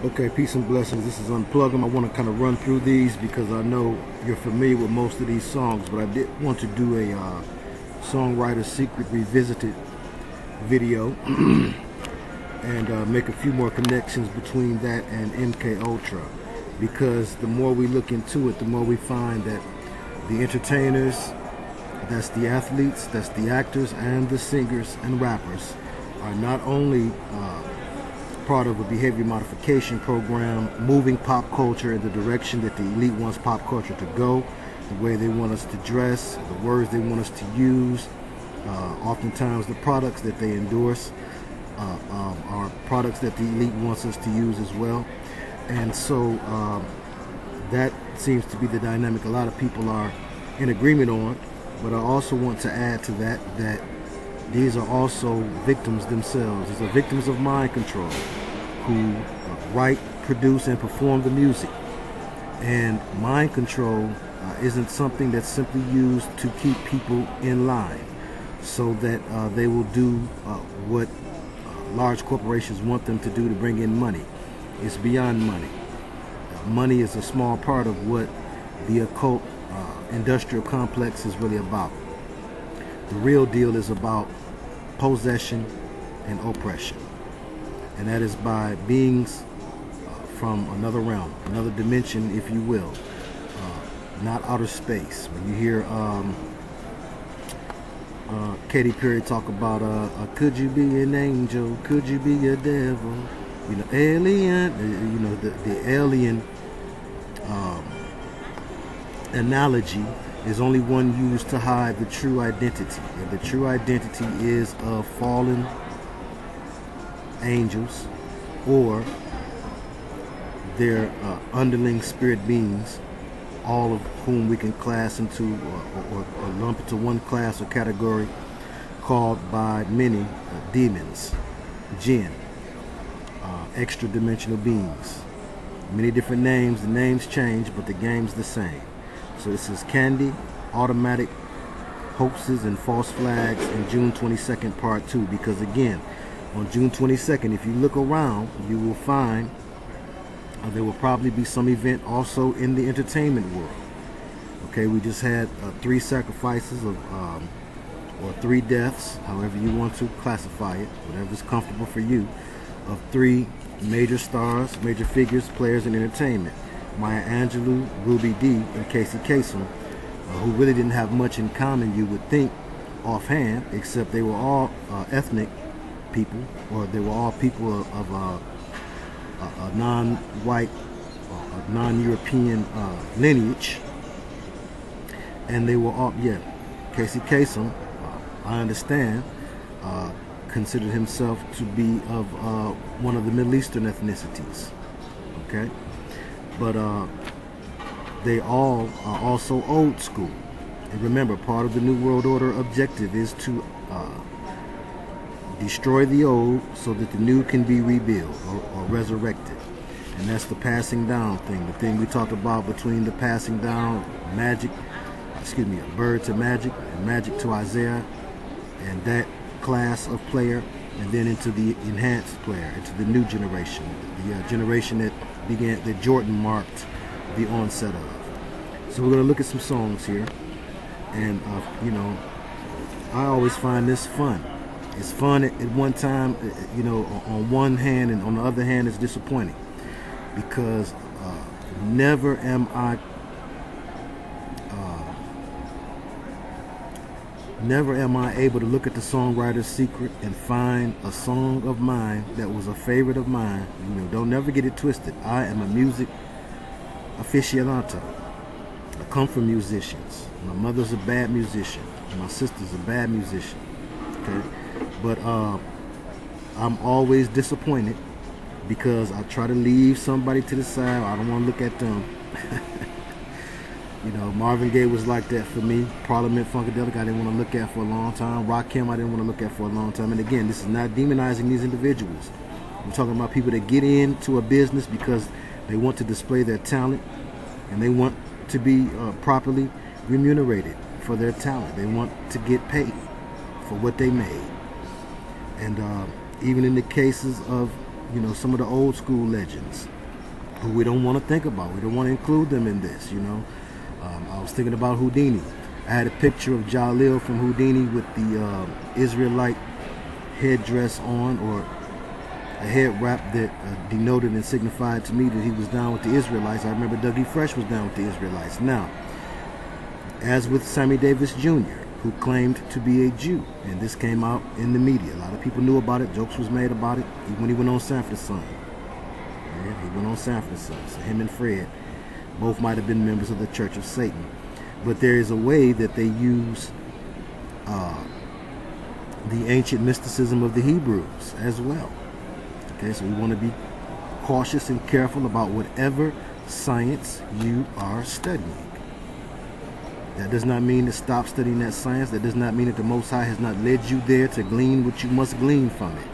Okay, peace and blessings. This is Unplug 'em. I want to kind of run through these because I know you're familiar with most of these songs, but I did want to do a Songwriter Secret Revisited video and make a few more connections between that and MK Ultra, because the more we look into it, the more we find that the entertainers, that's the athletes, that's the actors, and the singers and rappers are not only part of a behavior modification program, moving pop culture in the direction that the elite wants pop culture to go, the way they want us to dress, the words they want us to use, oftentimes the products that they endorse are products that the elite wants us to use as well. And so that seems to be the dynamic a lot of people are in agreement on. But I also want to add to that these are also victims themselves. These are victims of mind control who write, produce, and perform the music. And mind control isn't something that's simply used to keep people in line so that they will do what large corporations want them to do to bring in money. It's beyond money. Money is a small part of what the occult industrial complex is really about. The real deal is about possession and oppression, and that is by beings from another realm, another dimension, if you will, not outer space. When you hear Katy Perry talk about could you be an angel, could you be a devil, you know, alien, you know, the alien analogy is only one used to hide the true identity, and the true identity is of fallen angels or their underling spirit beings, all of whom we can class into or lump into one class or category called by many demons, jinn, extra dimensional beings. Many different names, the names change, but the game's the same. So this is Candy, Automatic, Hoaxes, and False Flags in June 22nd, Part 2. Because again, on June 22nd, if you look around, you will find there will probably be some event also in the entertainment world. Okay, we just had 3 sacrifices of, or 3 deaths, however you want to classify it, whatever's comfortable for you, of 3 major stars, major figures, players in entertainment. Maya Angelou, Ruby Dee, and Casey Kasem, who really didn't have much in common, you would think, offhand, except they were all ethnic people, or they were all people of a non-white, non-European lineage. And they were all, yeah, Casey Kasem, I understand, considered himself to be of one of the Middle Eastern ethnicities, okay? But they all are also old school. And remember, part of the New World Order objective is to destroy the old so that the new can be rebuilt or resurrected. And that's the passing down thing, the thing we talked about between the passing down magic, a bird to magic, and magic to Isaiah, and that class of player, and then into the enhanced player, into the new generation, the generation that began, that Jordan marked the onset of. So we're going to look at some songs here, and you know, I always find this fun. It's fun at one time, you know, on one hand, and on the other hand, it's disappointing, because never am I able to look at the Songwriter Secret and find a song of mine that was a favorite of mine. You know, don't never get it twisted. I am a music aficionado. I come from musicians. My mother's a bad musician. My sister's a bad musician. Okay, but I'm always disappointed because I try to leave somebody to the side. I don't want to look at them. You know, Marvin Gaye was like that for me. Parliament Funkadelic, I didn't want to look at for a long time. Rakim, I didn't want to look at for a long time. And again, this is not demonizing these individuals. I'm talking about people that get into a business because they want to display their talent and they want to be properly remunerated for their talent. They want to get paid for what they made. And even in the cases of you know, some of the old school legends who we don't want to think about. We don't want to include them in this, you know. I was thinking about Houdini. I had a picture of Jalil from Houdini with the Israelite headdress on, or a head wrap that denoted and signified to me that he was down with the Israelites. I remember Dougie Fresh was down with the Israelites. Now, as with Sammy Davis Jr., who claimed to be a Jew, and this came out in the media. A lot of people knew about it. Jokes was made about it when he went on Sanford Son. Yeah, he went on Sanford Son. So him and Fred both might have been members of the Church of Satan. But there is a way that they use the ancient mysticism of the Hebrews as well. Okay, so we want to be cautious and careful about whatever science you are studying. That does not mean to stop studying that science. That does not mean that the Most High has not led you there to glean what you must glean from it.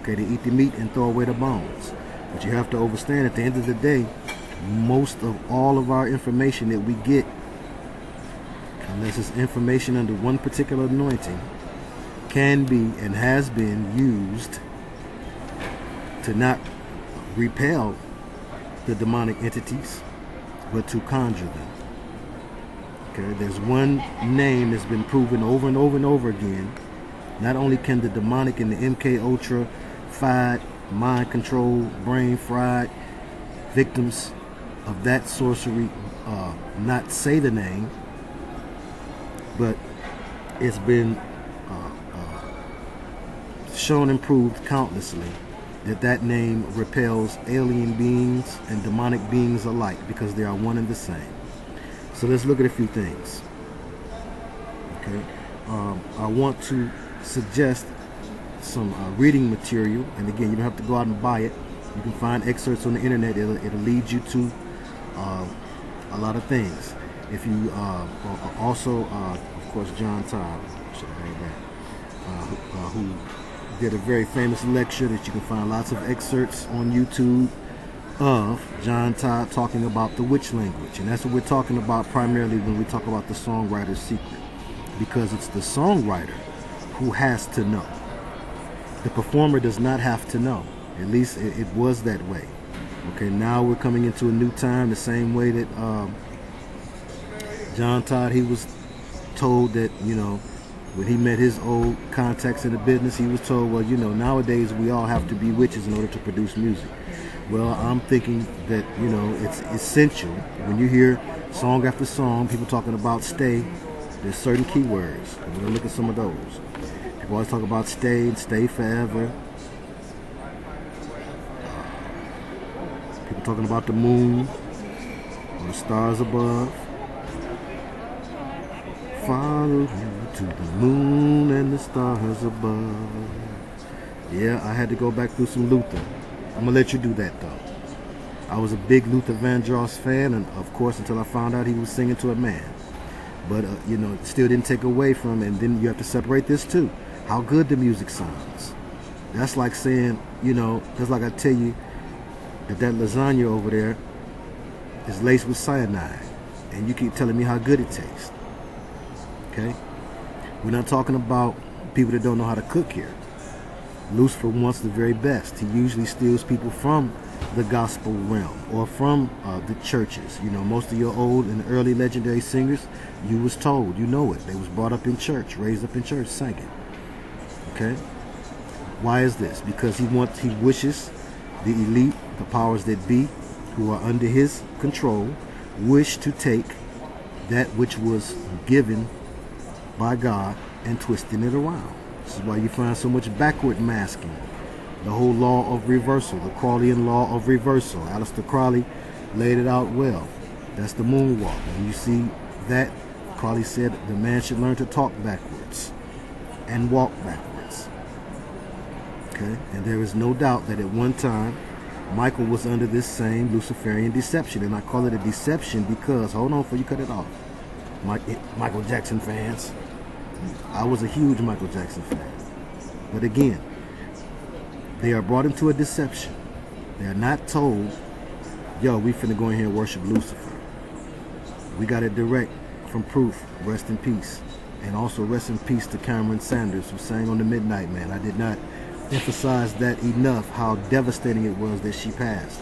Okay, to eat the meat and throw away the bones. But you have to understand, at the end of the day, most of all of our information that we get, unless it's information under one particular anointing, can be and has been used to not repel the demonic entities, but to conjure them. Okay, there's one name that's been proven over and over and over again. Not only can the demonic and the MK Ultra fied, mind controlled, brain fried victims of that sorcery not say the name, but it's been shown and proved countlessly that that name repels alien beings and demonic beings alike, because they are one and the same. So let's look at a few things. Okay, I want to suggest some reading material, and again, you don't have to go out and buy it. You can find excerpts on the internet. It'll lead you to a lot of things. If you also, of course, JamsThe, who did a very famous lecture that you can find lots of excerpts on YouTube of JamsThe talking about the witch language. And that's what we're talking about primarily when we talk about the songwriter's secret, because it's the songwriter who has to know. The performer does not have to know. At least it was that way. Okay, now we're coming into a new time, the same way that JamsThe, he was told that, you know, when he met his old contacts in the business, he was told, well, you know, nowadays we all have to be witches in order to produce music. Well, I'm thinking that, you know, it's essential. When you hear song after song, people talking about stay, there's certain keywords. We're going to look at some of those. People always talk about stay and stay forever. People talking about the moon or the stars above. Follow you to the moon and the stars above. Yeah, I had to go back through some Luther. I'm gonna let you do that though. I was a big Luther Vandross fan, and of course, until I found out he was singing to a man. But you know, it still didn't take away from. And then you have to separate this too. How good the music sounds. That's like saying, you know, that's like I tell you that lasagna over there is laced with cyanide, and you keep telling me how good it tastes. Okay, we're not talking about people that don't know how to cook here. Lucifer wants the very best. He usually steals people from the gospel realm or from the churches. You know, most of your old and early legendary singers, you was told, you know it, they was brought up in church, raised up in church, singing. Okay, why is this? Because he wishes the elite, the powers that be, who are under his control, wish to take that which was given by God and twisting it around. This is why you find so much backward masking. The whole law of reversal, the Crowleyan law of reversal. Aleister Crowley laid it out well. That's the moonwalk. When you see that, Crowley said the man should learn to talk backwards and walk backwards. Okay? And there is no doubt that at one time, Michael was under this same Luciferian deception. And I call it a deception because, hold on before you cut it off, Michael Jackson fans. I was a huge Michael Jackson fan. But again, they are brought into a deception. They are not told, yo, we finna go in here and worship Lucifer. We got it direct from Proof, rest in peace. And also rest in peace to Cameron Sanders, who sang on the Midnight Man. I did not emphasize that enough, how devastating it was that she passed.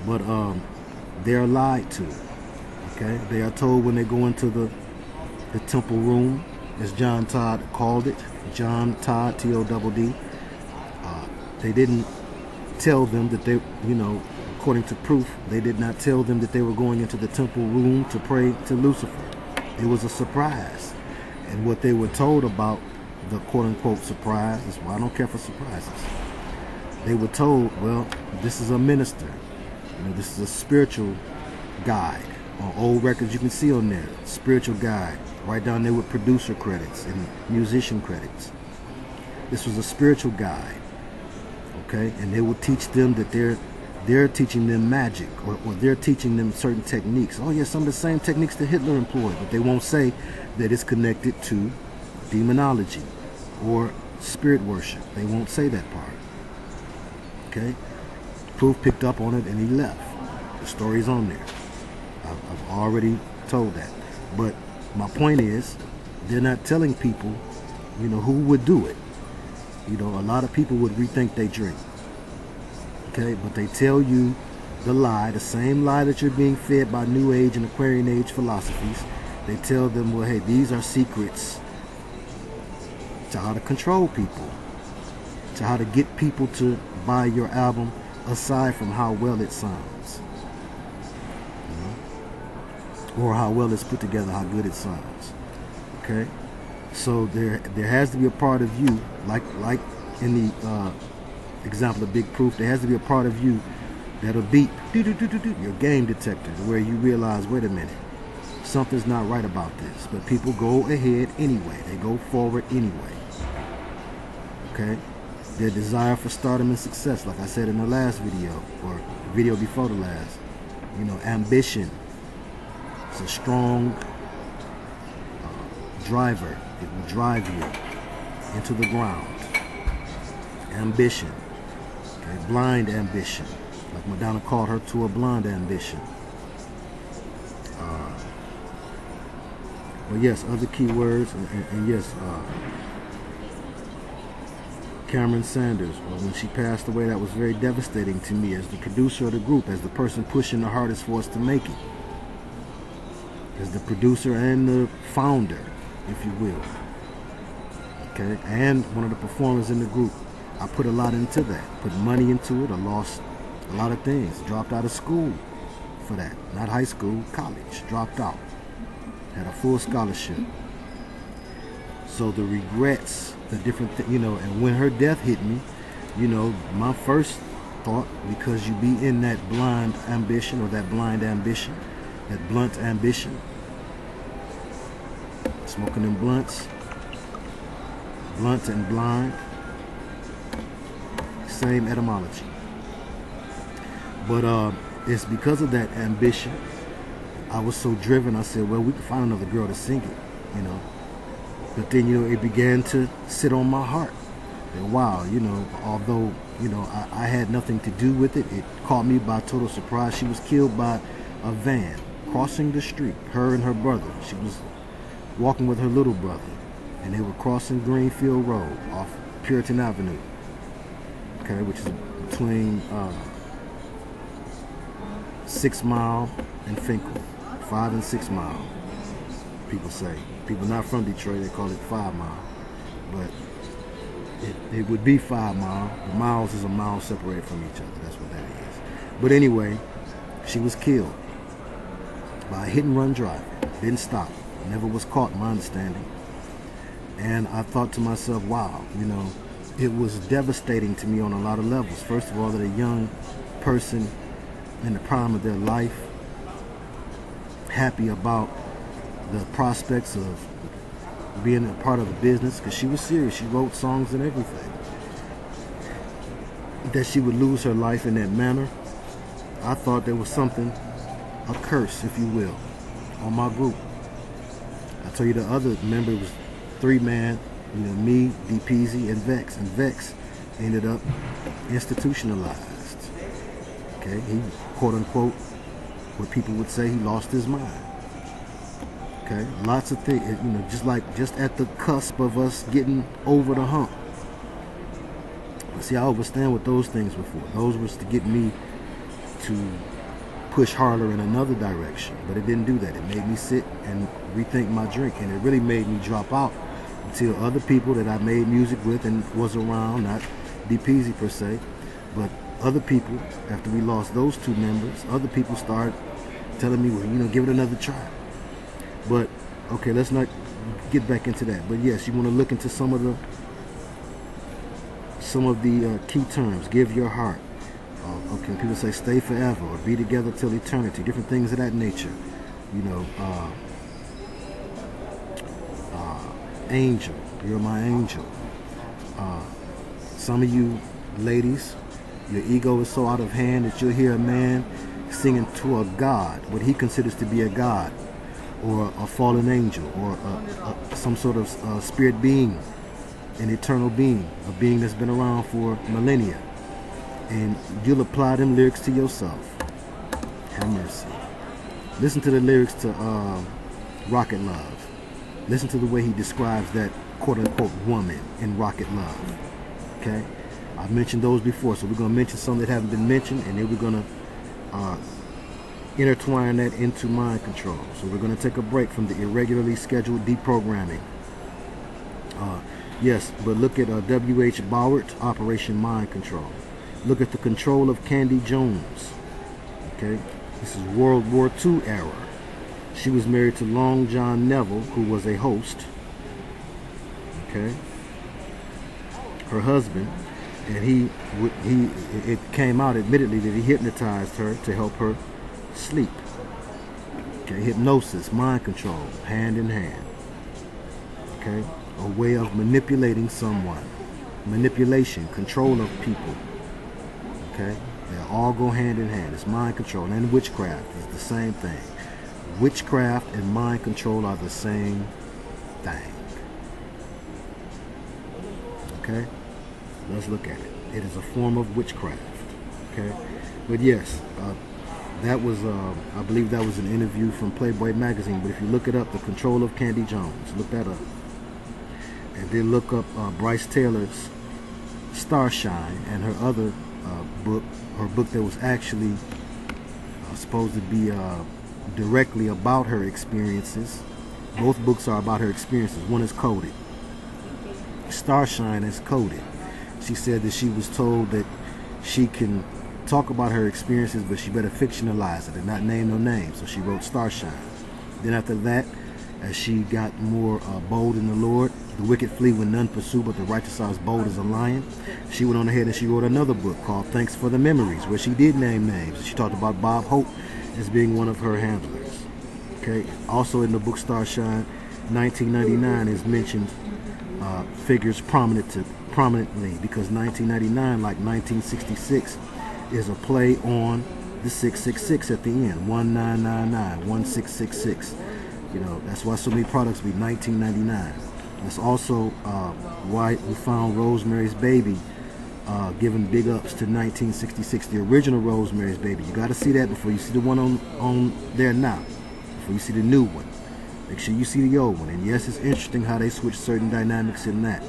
But they're lied to. Okay, they are told when they go into the temple room, as John Todd called it, John Todd, T-O-D-D. They didn't tell them that they, according to proof, they did not tell them that they were going into the temple room to pray to Lucifer. It was a surprise. And what they were told about the quote-unquote surprise is, well, I don't care for surprises. They were told, well, this is a minister. This is a spiritual guide. On old records, you can see on there, spiritual guide. Right down there with producer credits and musician credits. This was a spiritual guide. Okay, and they will teach them that they're teaching them magic, or they're teaching them certain techniques. Oh yeah, some of the same techniques that Hitler employed, but they won't say that it's connected to demonology or spirit worship. They won't say that part. Okay, Proof picked up on it and he left. The story's on there. I've already told that. But my point is, they're not telling people, who would do it. A lot of people would rethink they dream. Okay, but they tell you the lie, the same lie that you're being fed by New Age and Aquarian Age philosophies. They tell them, well, hey, these are secrets to how to control people, to how to get people to buy your album, aside from how well it sounds, or how well it's put together, how good it sounds. Okay, so there has to be a part of you, like in the example of Big Proof, there has to be a part of you that'll beep your game detector, where you realize, wait a minute, something's not right about this. But people go ahead anyway. They go forward anyway. Okay, their desire for stardom and success, like I said in the last video, or video before the last, ambition. It's a strong driver. It will drive you into the ground. Ambition. Okay, blind ambition. Like Madonna called her to a blonde ambition. But yes, other keywords, and yes, Cameron Sanders, when she passed away, that was very devastating to me as the producer of the group, as the person pushing the hardest for us to make it. As the producer and the founder, if you will. Okay, and one of the performers in the group. I put a lot into that, put money into it. I lost a lot of things, dropped out of school for that. Not high school, college, dropped out. Had a full scholarship. So the regrets, the different things, and when her death hit me, my first thought, because you be in that blind ambition, or that blind ambition, that blunt ambition, smoking them blunts, blunt and blind, same etymology. But it's because of that ambition, I was so driven. I said, well, we can find another girl to sing it, But then, it began to sit on my heart. And wow, although, I had nothing to do with it, it caught me by total surprise. She was killed by a van crossing the street, her and her brother. She was walking with her little brother, and they were crossing Greenfield Road off Puritan Avenue, okay, which is between 6 Mile and Finkel. 5 and 6 Mile, people say. People not from Detroit, they call it 5 Mile. But it would be 5 Mile. The miles is a mile separated from each other. That's what that is. But anyway, she was killed by a hit and run driver. Didn't stop. Never was caught, in my understanding. And I thought to myself, wow, it was devastating to me on a lot of levels. First of all, that a young person in the prime of their life, happy about the prospects of being a part of the business, because she was serious. She wrote songs and everything. That she would lose her life in that manner, I thought there was something, a curse, if you will, on my group. I tell you, the other member was 3-man, me, DPZ, and Vex. And Vex ended up institutionalized. Okay, he, quote unquote, what people would say, he lost his mind. Okay, lots of things, just at the cusp of us getting over the hump. See, I overstand what those things were for. Those was to get me to push harder in another direction, but it didn't do that. It made me sit and rethink my drink, and it really made me drop out until other people that I made music with and was around, not DPZ per se, but other people, after we lost those two members, other people started telling me, well, you know, give it another try. But okay, let's not get back into that. But yes, you want to look into some of the key terms. Give your heart. Okay, people say stay forever or be together till eternity. Different things of that nature. You know, angel. You're my angel. Some of you ladies, your ego is so out of hand that you'll hear a man singing to a god, what he considers to be a god, or a fallen angel, or some sort of spirit being, an eternal being, a being that's been around for millennia. And you'll apply them lyrics to yourself. Have mercy. Listen to the lyrics to Rocket Love. Listen to the way he describes that quote-unquote woman in Rocket Love. Okay? I've mentioned those before, so we're going to mention some that haven't been mentioned, and then we're going to intertwine that into mind control. So we're going to take a break from the irregularly scheduled deprogramming. Yes, but look at W.H. Bowart, Operation Mind Control. Look at the control of Candy Jones. Okay, this is World War II era. She was married to Long John Neville, who was a host. Okay, her husband, and it came out admittedly that he hypnotized her to help her sleep. Okay, hypnosis, mind control, hand in hand. Okay, a way of manipulating someone. Manipulation, control of people. Okay, they all go hand in hand. It's mind control, and witchcraft is the same thing. Witchcraft and mind control are the same thing. Okay, let's look at it. It is a form of witchcraft. Okay, but yes, that was, I believe that was an interview from Playboy magazine. But if you look it up, the control of Candy Jones, look that up, and then look up Bryce Taylor's Starshine and her other book, her book that was actually supposed to be directly about her experiences. Both books are about her experiences. One is coded. Starshine is coded. She said that she was told that she can talk about her experiences, but she better fictionalize it and not name no names. So she wrote Starshine. Then after that, as she got more bold in the Lord, the wicked flee when none pursue, but the righteous are as bold as a lion. She went on ahead and she wrote another book called Thanks for the Memories, where she did name names. She talked about Bob Hope as being one of her handlers. Okay. Also in the book Starshine, 1999 is mentioned, figures prominently because 1999, like 1966, is a play on the 666 at the end, 1999, 1666. You know, that's why so many products be 1999. That's also why we found Rosemary's Baby giving big ups to 1966, the original Rosemary's Baby. You got to see that before you see the one on there now, before you see the new one. Make sure you see the old one. And yes, it's interesting how they switch certain dynamics in that.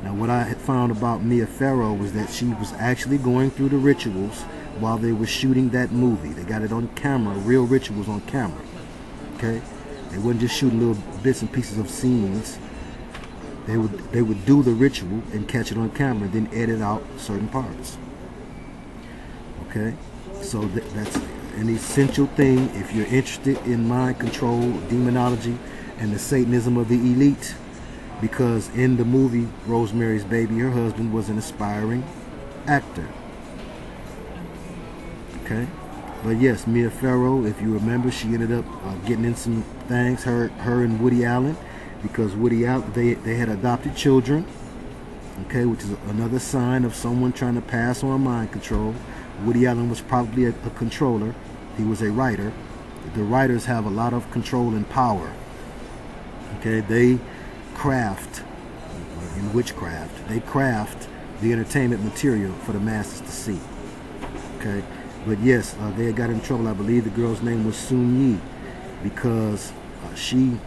Now, what I had found about Mia Farrow was that she was actually going through the rituals while they were shooting that movie. They got it on camera, real rituals on camera. Okay? They wouldn't just shoot little bits and pieces of scenes. They would do the ritual and catch it on camera, and then edit out certain parts. Okay? So that's an essential thing if you're interested in mind control, demonology, and the Satanism of the elite. Because in the movie Rosemary's Baby, her husband was an aspiring actor. Okay? But yes, Mia Farrow, if you remember, she ended up getting in some things, her and Woody Allen, because Woody Allen, they had adopted children, okay, which is another sign of someone trying to pass on mind control. Woody Allen was probably a controller. He was a writer. The writers have a lot of control and power. Okay, they craft, in witchcraft, they craft the entertainment material for the masses to see. Okay, but yes, they had got in trouble. I believe the girl's name was Soon Yi, because she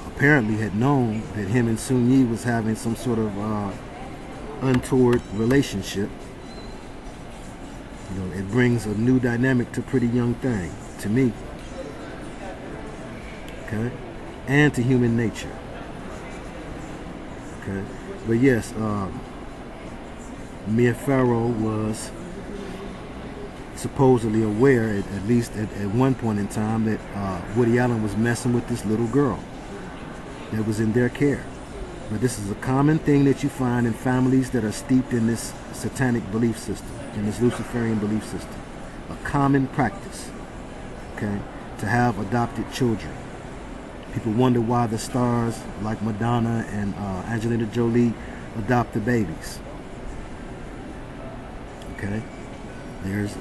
apparently had known that him and Soon Yi was having some sort of untoward relationship. You know, it brings a new dynamic to Pretty Young Thing, to me. Okay? And to human nature. Okay? But yes, Mia Farrow was supposedly aware, at least at one point in time, that Woody Allen was messing with this little girl that was in their care. But this is a common thing that you find in families that are steeped in this satanic belief system, in this Luciferian belief system. A common practice, okay, to have adopted children. People wonder why the stars like Madonna and Angelina Jolie adopt the babies. Okay, there's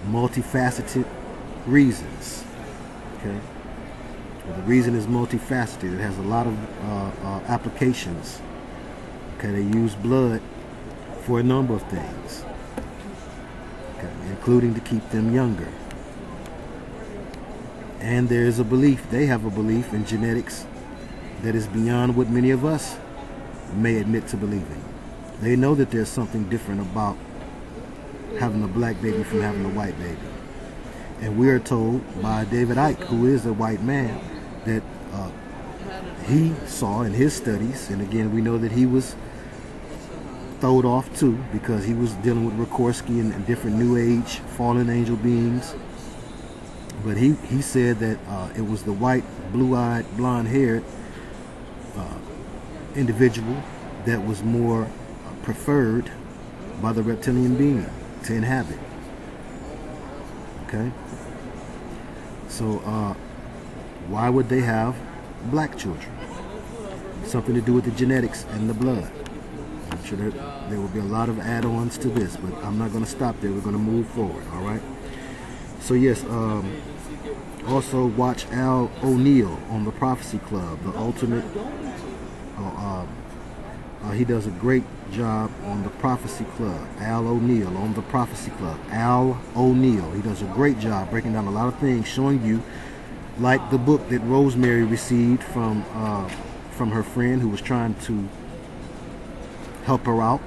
multifaceted reasons. Okay, well, the reason is multifaceted. It has a lot of applications. Okay, they use blood for a number of things, okay, including to keep them younger. And there is a belief, they have a belief in genetics that is beyond what many of us may admit to believing. They know that there's something different about having a black baby from having a white baby. And we are told by David Icke, who is a white man, that he saw in his studies, and again we know that he was throwed off too, because he was dealing with Rikorsky and different New Age fallen angel beings. But he said that it was the white, blue-eyed, blonde-haired individual that was more preferred by the reptilian being to inhabit. Okay? So why would they have black children? Something to do with the genetics and the blood. I'm sure there will be a lot of add-ons to this, but I'm not going to stop there. We're going to move forward, all right? So yes, also watch Al O'Neill on the Prophecy Club, the ultimate. He does a great job on the Prophecy Club. Al O'Neill on the Prophecy Club. Al O'Neill. He does a great job breaking down a lot of things, showing you, like the book that Rosemary received from her friend who was trying to help her out.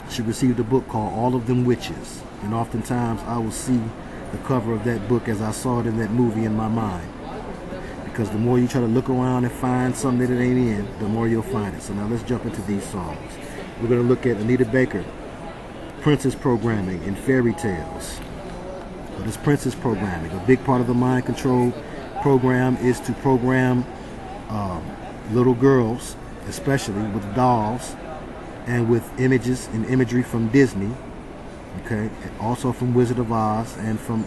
She received a book called All of Them Witches, and oftentimes I will see the cover of that book as I saw it in that movie in my mind. Because the more you try to look around and find something that it ain't in, the more you'll find it. So now let's jump into these songs. We're going to look at Anita Baker, Princess Programming in Fairy Tales. So this Princess Programming, a big part of the mind control program is to program little girls, especially with dolls and with images and imagery from Disney. Okay, also from Wizard of Oz and from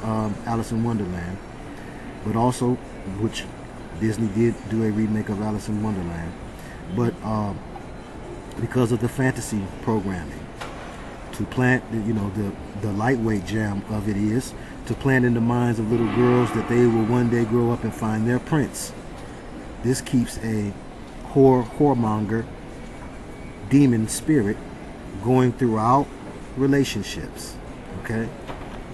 Alice in Wonderland, but also, which Disney did do a remake of Alice in Wonderland, but because of the fantasy programming, to plant, you know, the lightweight jam of it is to plant in the minds of little girls that they will one day grow up and find their prince. This keeps a whoremonger demon spirit going throughout relationships. Okay,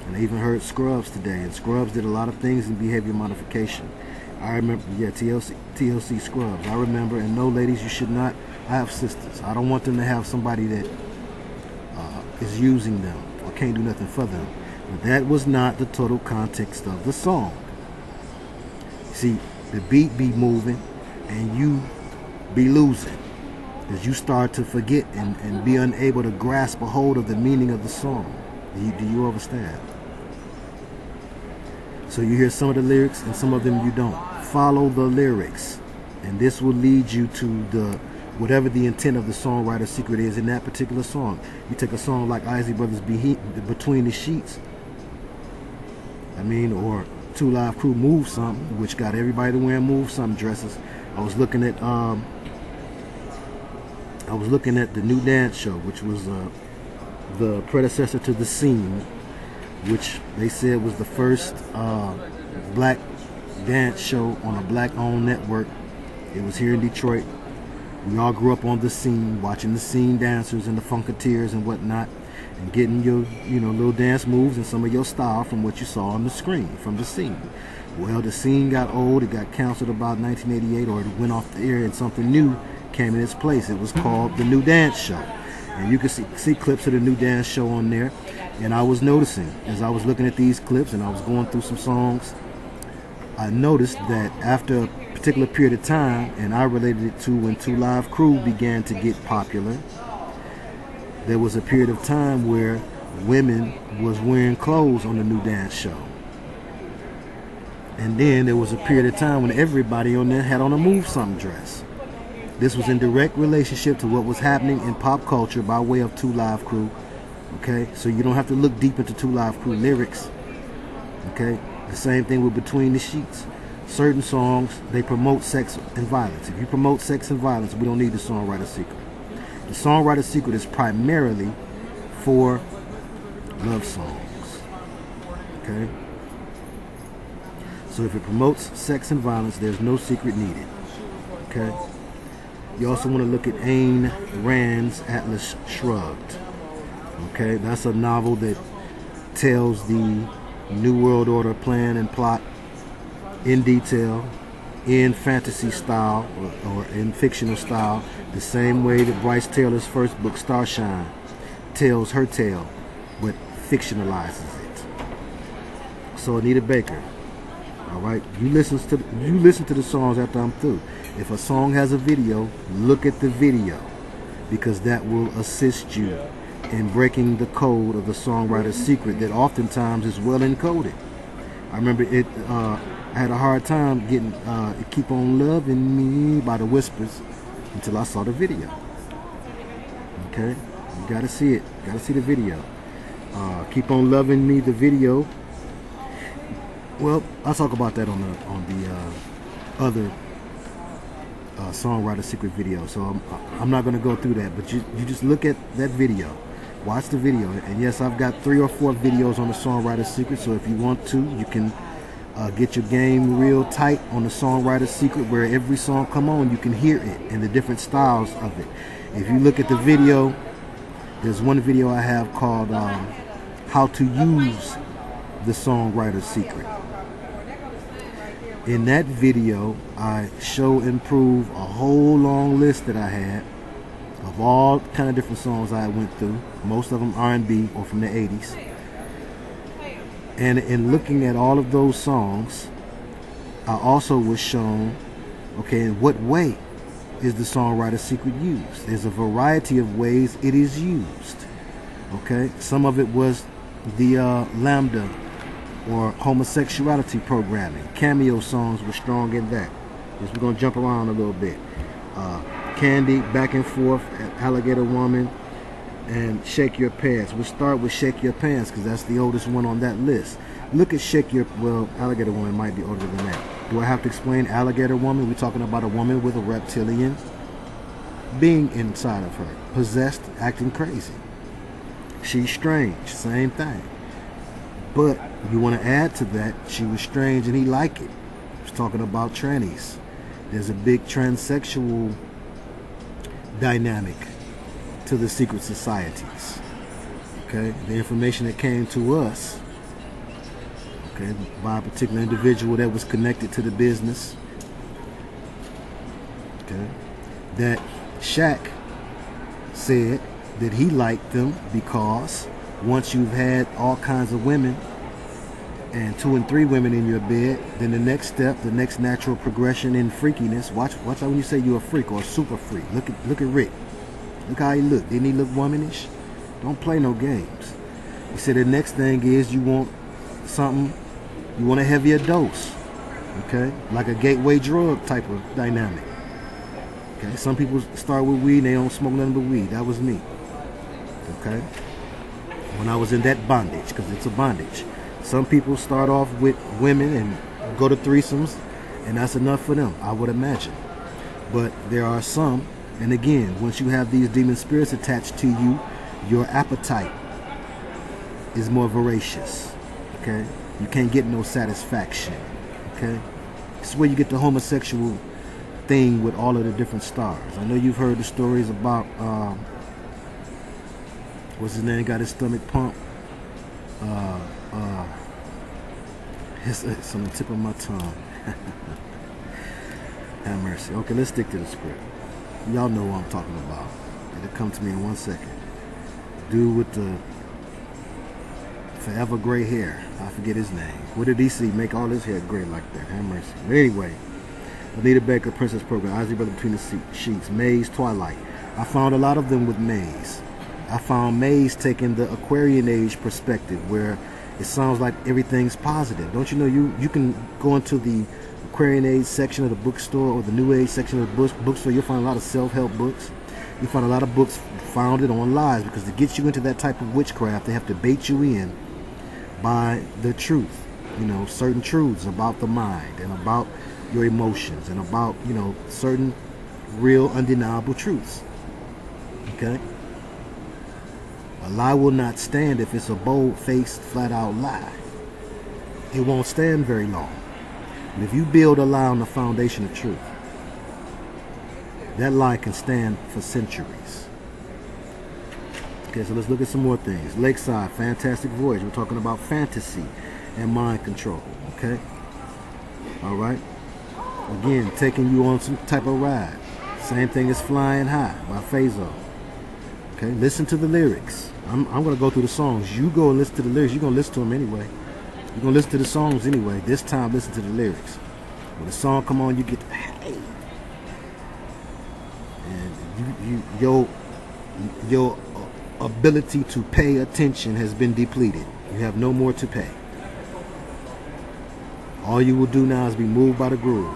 and I even heard Scrubs today, and Scrubs did a lot of things in behavior modification. I remember, yeah, TLC Scrubs. I remember, and no, ladies, you should not. I have sisters. I don't want them to have somebody that is using them or can't do nothing for them. But that was not the total context of the song. See, the beat be moving, and you be losing. As you start to forget and be unable to grasp a hold of the meaning of the song. Do you understand? So you hear some of the lyrics and some of them you don't. Follow the lyrics, and this will lead you to the whatever the intent of the songwriter's secret is in that particular song. You take a song like Isley Brothers Between the Sheets, I mean, or Two Live Crew Move Something, which got everybody to wear Move Something dresses. I was looking at the New Dance Show, which was the predecessor to The Scene, which they said was the first black dance show on a black-owned network. It was here in Detroit. We all grew up on The Scene, watching The Scene dancers and the Funketeers and whatnot, and getting your, you know, little dance moves and some of your style from what you saw on the screen from The Scene. Well, The Scene got old. It got canceled about 1988, or it went off the air, and something new came in its place. It was called The New Dance Show. And you can see clips of The New Dance Show on there. And I was noticing, as I was looking at these clips and I was going through some songs, I noticed that after a particular period of time, and I related it to when Two Live Crew began to get popular, there was a period of time where women was wearing clothes on The New Dance Show. And then there was a period of time when everybody on there had on a Move Something dress. This was in direct relationship to what was happening in pop culture by way of Two Live Crew. Okay, so you don't have to look deep into Two Live Crew lyrics. Okay, the same thing with Between the Sheets. Certain songs, they promote sex and violence. If you promote sex and violence, we don't need the Songwriter Secret. The Songwriter Secret is primarily for love songs. Okay, so if it promotes sex and violence, there's no secret needed. Okay, you also want to look at Ayn Rand's Atlas Shrugged. Okay, that's a novel that tells the New World Order plan and plot in detail, in fantasy style or in fictional style, the same way that Bryce Taylor's first book, Starshine, tells her tale, but fictionalizes it. So Anita Baker, all right, you listen to the songs after I'm through. If a song has a video, look at the video, because that will assist you in breaking the code of the Songwriter's Secret that oftentimes is well encoded. I remember it. I had a hard time getting "Keep on Loving Me" by the Whispers until I saw the video. Okay, you gotta see it. Gotta see the video. "Keep on Loving Me," the video. Well, I'll talk about that on the other Songwriter Secret video. So I'm not going to go through that, but you just look at that video, watch the video. And yes, I've got 3 or 4 videos on the Songwriter Secret. So if you want to, you can get your game real tight on the Songwriter Secret, where every song come on, you can hear it and the different styles of it. If you look at the video, there's one video I have called "How to Use the Songwriter Secret." In that video, I show and prove a whole long list that I had of all kind of different songs I went through, most of them R&B or from the 80s. And in looking at all of those songs, I also was shown, okay, in what way is the Songwriter Secret used? There's a variety of ways it is used. Okay, some of it was the Lambda or homosexuality programming. Cameo songs were strong in that. We're going to jump around a little bit. Candy, Back and Forth, Alligator Woman, and Shake Your Pants. We'll start with Shake Your Pants because that's the oldest one on that list. Look at well, Alligator Woman might be older than that. Do I have to explain Alligator Woman? We're talking about a woman with a reptilian being inside of her, possessed, acting crazy. She's strange, same thing. But you want to add to that, she was strange and he liked it. He's talking about trannies. There's a big transsexual dynamic to the secret societies. Okay, the information that came to us, okay, by a particular individual that was connected to the business, okay, that Shaq said that he liked them because once you've had all kinds of women and 2 and 3 women in your bed, then the next step, the next natural progression in freakiness. Watch out when you say you're a freak or a super freak. Look at Rick. Look how he looked. Didn't he look womanish? Don't play no games. He said the next thing is you want something, you want a heavier dose. Okay, like a gateway drug type of dynamic. Okay, some people start with weed and they don't smoke nothing but weed. That was me. Okay, when I was in that bondage, because it's a bondage. Some people start off with women and go to threesomes, and that's enough for them, I would imagine. But there are some, and again, once you have these demon spirits attached to you, your appetite is more voracious. Okay, you can't get no satisfaction. Okay, this is where you get the homosexual thing with all of the different stars. I know you've heard the stories about what's his name, got his stomach pumped. It's on the tip of my tongue. Have mercy. Okay, let's stick to the script. Y'all know what I'm talking about. It'll come to me in 1 second. Dude with the forever gray hair. I forget his name. What did he see? Make all his hair gray like that. Have mercy. But anyway, Anita Baker, Princess Program, Isaac Brother Between the Sheets, Maze, Twilight. I found a lot of them with Maze. I found Maze taking the Aquarian Age perspective, where it sounds like everything's positive. Don't you know you can go into the Aquarian Age section of the bookstore or the New Age section of the bookstore. You'll find a lot of self-help books. You find a lot of books founded on lies, because to get you into that type of witchcraft, they have to bait you in by the truth. You know, certain truths about the mind and about your emotions and about, you know, certain real undeniable truths. Okay? A lie will not stand if it's a bold-faced, flat-out lie. It won't stand very long. But if you build a lie on the foundation of truth, that lie can stand for centuries. Okay, so let's look at some more things. Lakeside, Fantastic Voyage. We're talking about fantasy and mind control. Okay? All right? Again, taking you on some type of ride. Same thing as Flying High by Fazo. Okay? Listen to the lyrics. I'm going to go through the songs. You go and listen to the lyrics. You're going to listen to them anyway. You're going to listen to the songs anyway. This time, listen to the lyrics. When the song come on, you get the hey. And your ability to pay attention has been depleted. You have no more to pay. All you will do now is be moved by the groove.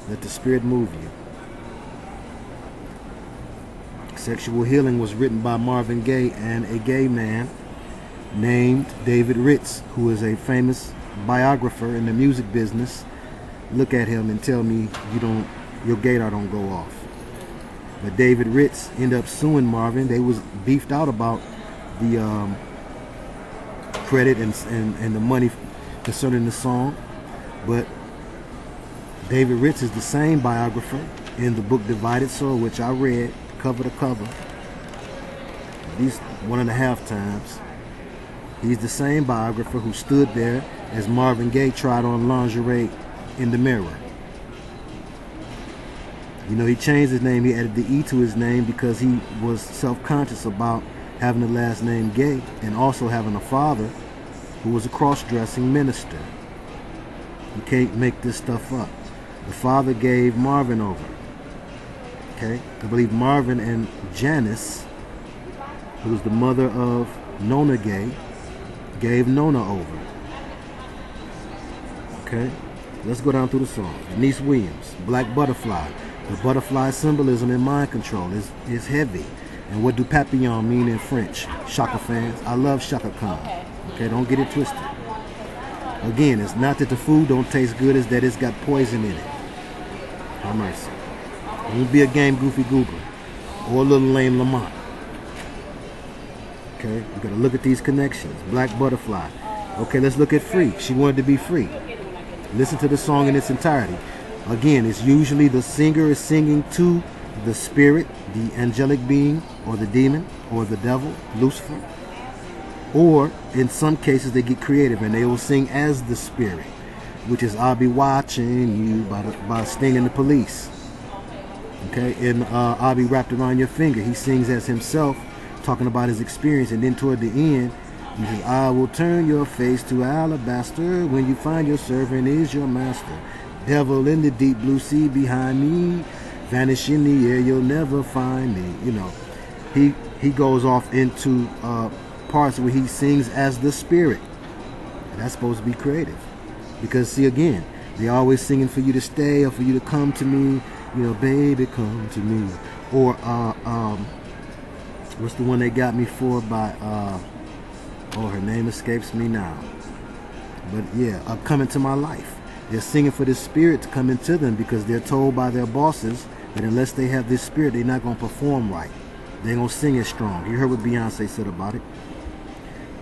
Let the Spirit move you. Sexual Healing was written by Marvin Gaye and a gay man named David Ritz, who is a famous biographer in the music business. Look at him and tell me your gaydar don't go off. But David Ritz ended up suing Marvin. They was beefed out about the credit and the money concerning the song. But David Ritz is the same biographer in the book Divided Soul, which I read cover to cover at least 1.5 times. He's the same biographer who stood there as Marvin Gaye tried on lingerie in the mirror. You know, he changed his name. He added the E to his name because he was self-conscious about having the last name Gay and also having a father who was a cross-dressing minister. You can't make this stuff up. The father gave Marvin over. Okay? I believe Marvin and Janice, who was the mother of Nona Gay, gave Nona over. Okay? Let's go down through the songs. Denise Williams, Black Butterfly. The butterfly symbolism in mind control is heavy. And what do papillon mean in French? Shaka fans. I love Shaka Khan. Okay, don't get it twisted. Again, it's not that the food don't taste good, it's that it's got poison in it. Have mercy. Won't be a game Goofy Goober or a little lame Lamont. Okay, you gotta look at these connections. Black Butterfly. Okay, let's look at Free. She wanted to be free. Listen to the song in its entirety. Again, it's usually the singer is singing to the spirit, the angelic being, or the demon, or the devil, Lucifer. Or, in some cases, they get creative and they will sing as the spirit, which is I'll Be Watching You by Sting and the Police. Okay, and I'll Be Wrapped Around Your Finger. He sings as himself, talking about his experience, and then toward the end, he says, I will turn your face to alabaster when you find your servant is your master. Devil in the deep blue sea behind me, vanish in the air, you'll never find me. You know, he goes off into parts where he sings as the spirit. And that's supposed to be creative. Because, see, again, they're always singing for you to stay or for you to come to me. You know, baby, come to me. Or, what's the one they got me for by, oh, her name escapes me now. But, yeah, Come Into My Life. They're singing for this spirit to come into them because they're told by their bosses that unless they have this spirit, they're not going to perform right. They're going to sing as strong. You heard what Beyonce said about it.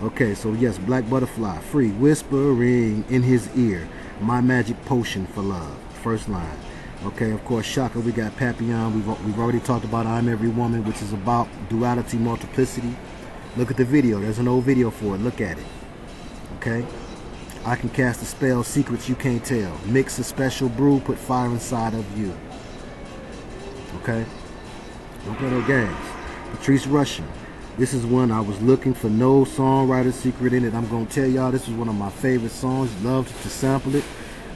Okay, so yes, Black Butterfly, Free, whispering in his ear, my magic potion for love. First line. Okay, of course, Shaka, we got Papillon. We've already talked about I'm Every Woman, which is about duality, multiplicity. Look at the video. There's an old video for it. Look at it. Okay? I can cast a spell, secrets you can't tell. Mix a special brew, put fire inside of you. Okay? Don't play no games. Patrice Rushen. This is one I was looking for no songwriter secret in it. I'm going to tell y'all this was one of my favorite songs. Loved to sample it.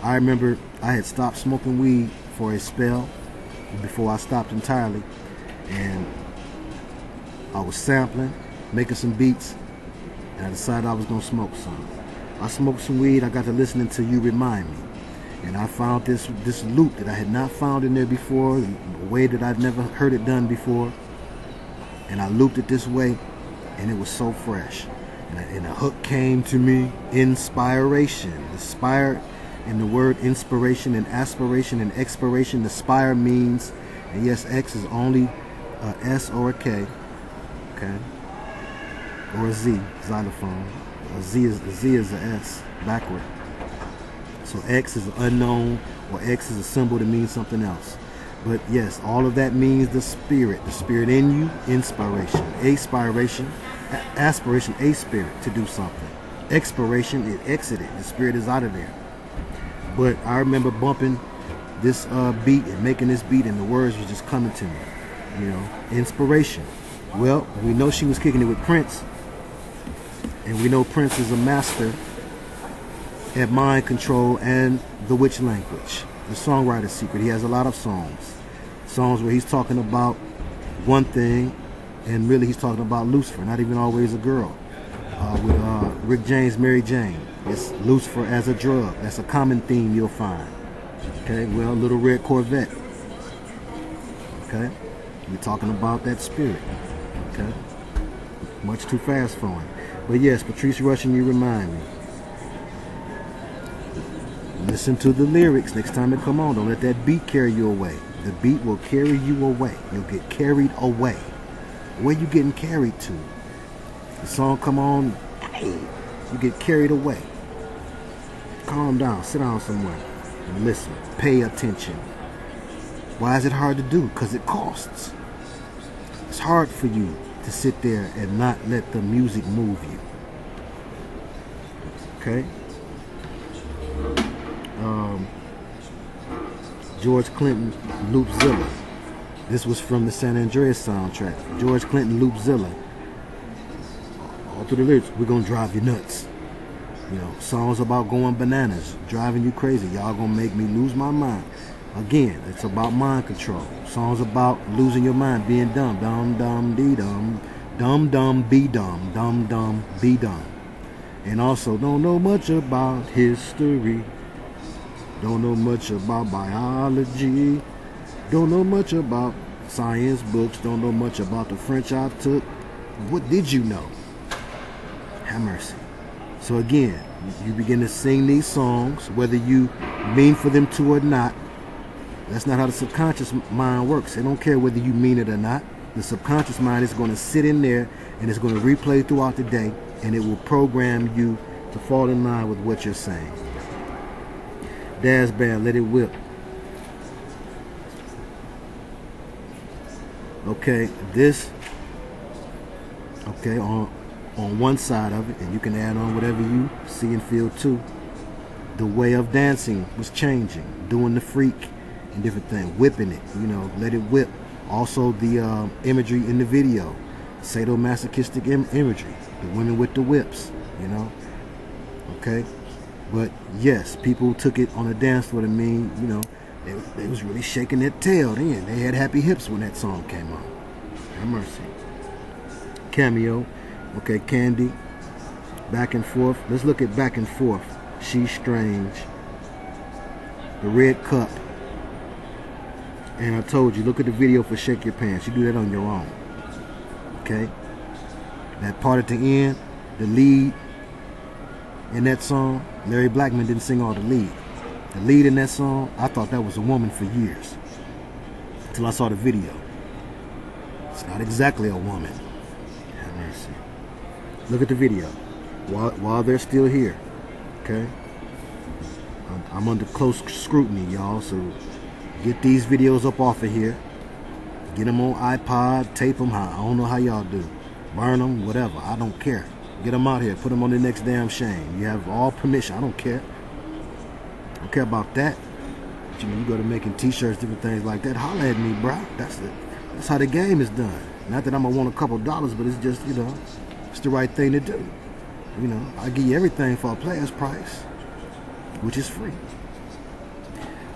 I remember I had stopped smoking weed for a spell before I stopped entirely. And I was sampling, making some beats, and I decided I was going to smoke some. I smoked some weed. I got to listening to You Remind Me. And I found this loop that I had not found in there before, a way that I'd never heard it done before. And I looped it this way, and it was so fresh. And a hook came to me, inspiration. Inspired in the word inspiration and aspiration and expiration. The spire means, and yes, X is only a S or a K, okay, or a Z, xylophone. A Z is a S, backward. So X is unknown, or X is a symbol that means something else. But yes, all of that means the spirit in you, inspiration, aspiration, aspiration, a spirit to do something. Expiration, it exited, the spirit is out of there. But I remember bumping this beat and making this beat, and the words were just coming to me, you know, inspiration. Well, we know she was kicking it with Prince, and we know Prince is a master at mind control and the witch language, the songwriter secret. He has a lot of songs where he's talking about one thing, and really he's talking about Lucifer, not even always a girl. With Rick James, Mary Jane, it's Lucifer as a drug. That's a common theme you'll find. Okay, well, Little Red Corvette. Okay, we're talking about that spirit. Okay, much too fast for him. But yes, Patrice Rushen, You Remind Me. Listen to the lyrics next time it come on. Don't let that beat carry you away. The beat will carry you away. You'll get carried away. Where you getting carried to? The song come on, you get carried away. Calm down, sit down somewhere and listen. Pay attention. Why is it hard to do? Because it costs. It's hard for you to sit there and not let the music move you. Okay? George Clinton, Loopzilla. This was from the San Andreas soundtrack. George Clinton, Loopzilla. All through the lyrics, we're gonna drive you nuts. You know, songs about going bananas, driving you crazy. Y'all gonna make me lose my mind. Again, it's about mind control. Songs about losing your mind, being dumb. Dumb, dumb, dee dumb. Dumb, dumb, be dumb. Dumb, dumb, be dumb. And also, don't know much about history. Don't know much about biology. Don't know much about science books. Don't know much about the French I took. What did you know? Have mercy. So again, you begin to sing these songs, whether you mean for them to or not. That's not how the subconscious mind works. They don't care whether you mean it or not. The subconscious mind is going to sit in there and it's going to replay throughout the day, and it will program you to fall in line with what you're saying. Daz Band, Let It Whip. Okay, this, okay, on one side of it, and you can add on whatever you see and feel too. The way of dancing was changing, doing the freak and different things, whipping it, you know, let it whip. Also the imagery in the video, sadomasochistic imagery, the women with the whips, you know, okay. But yes, people took it on a dance floor to mean, you know, they was really shaking their tail then. They had happy hips when that song came on. Have mercy. Cameo. Okay, Candy. Back and Forth. Let's look at Back and Forth. She's Strange. The Red Cup. And I told you, look at the video for Shake Your Pants. You do that on your own. Okay? That part at the end, the lead in that song, Larry Blackman didn't sing all the lead. The lead in that song, I thought that was a woman for years, until I saw the video. It's not exactly a woman. Have mercy. Look at the video while they're still here. Okay, I'm under close scrutiny, y'all. So get these videos up off of here. Get them on iPod, tape them. I don't know how y'all do. Burn them, whatever. I don't care. Get them out here. Put them on the next damn shame. You have all permission. I don't care. I don't care about that. But, you know, you go to making t-shirts, different things like that. Holla at me, bro. That's it. That's how the game is done. Not that I'm gonna want a couple dollars, but it's just, you know, it's the right thing to do. You know, I give you everything for a player's price, which is free.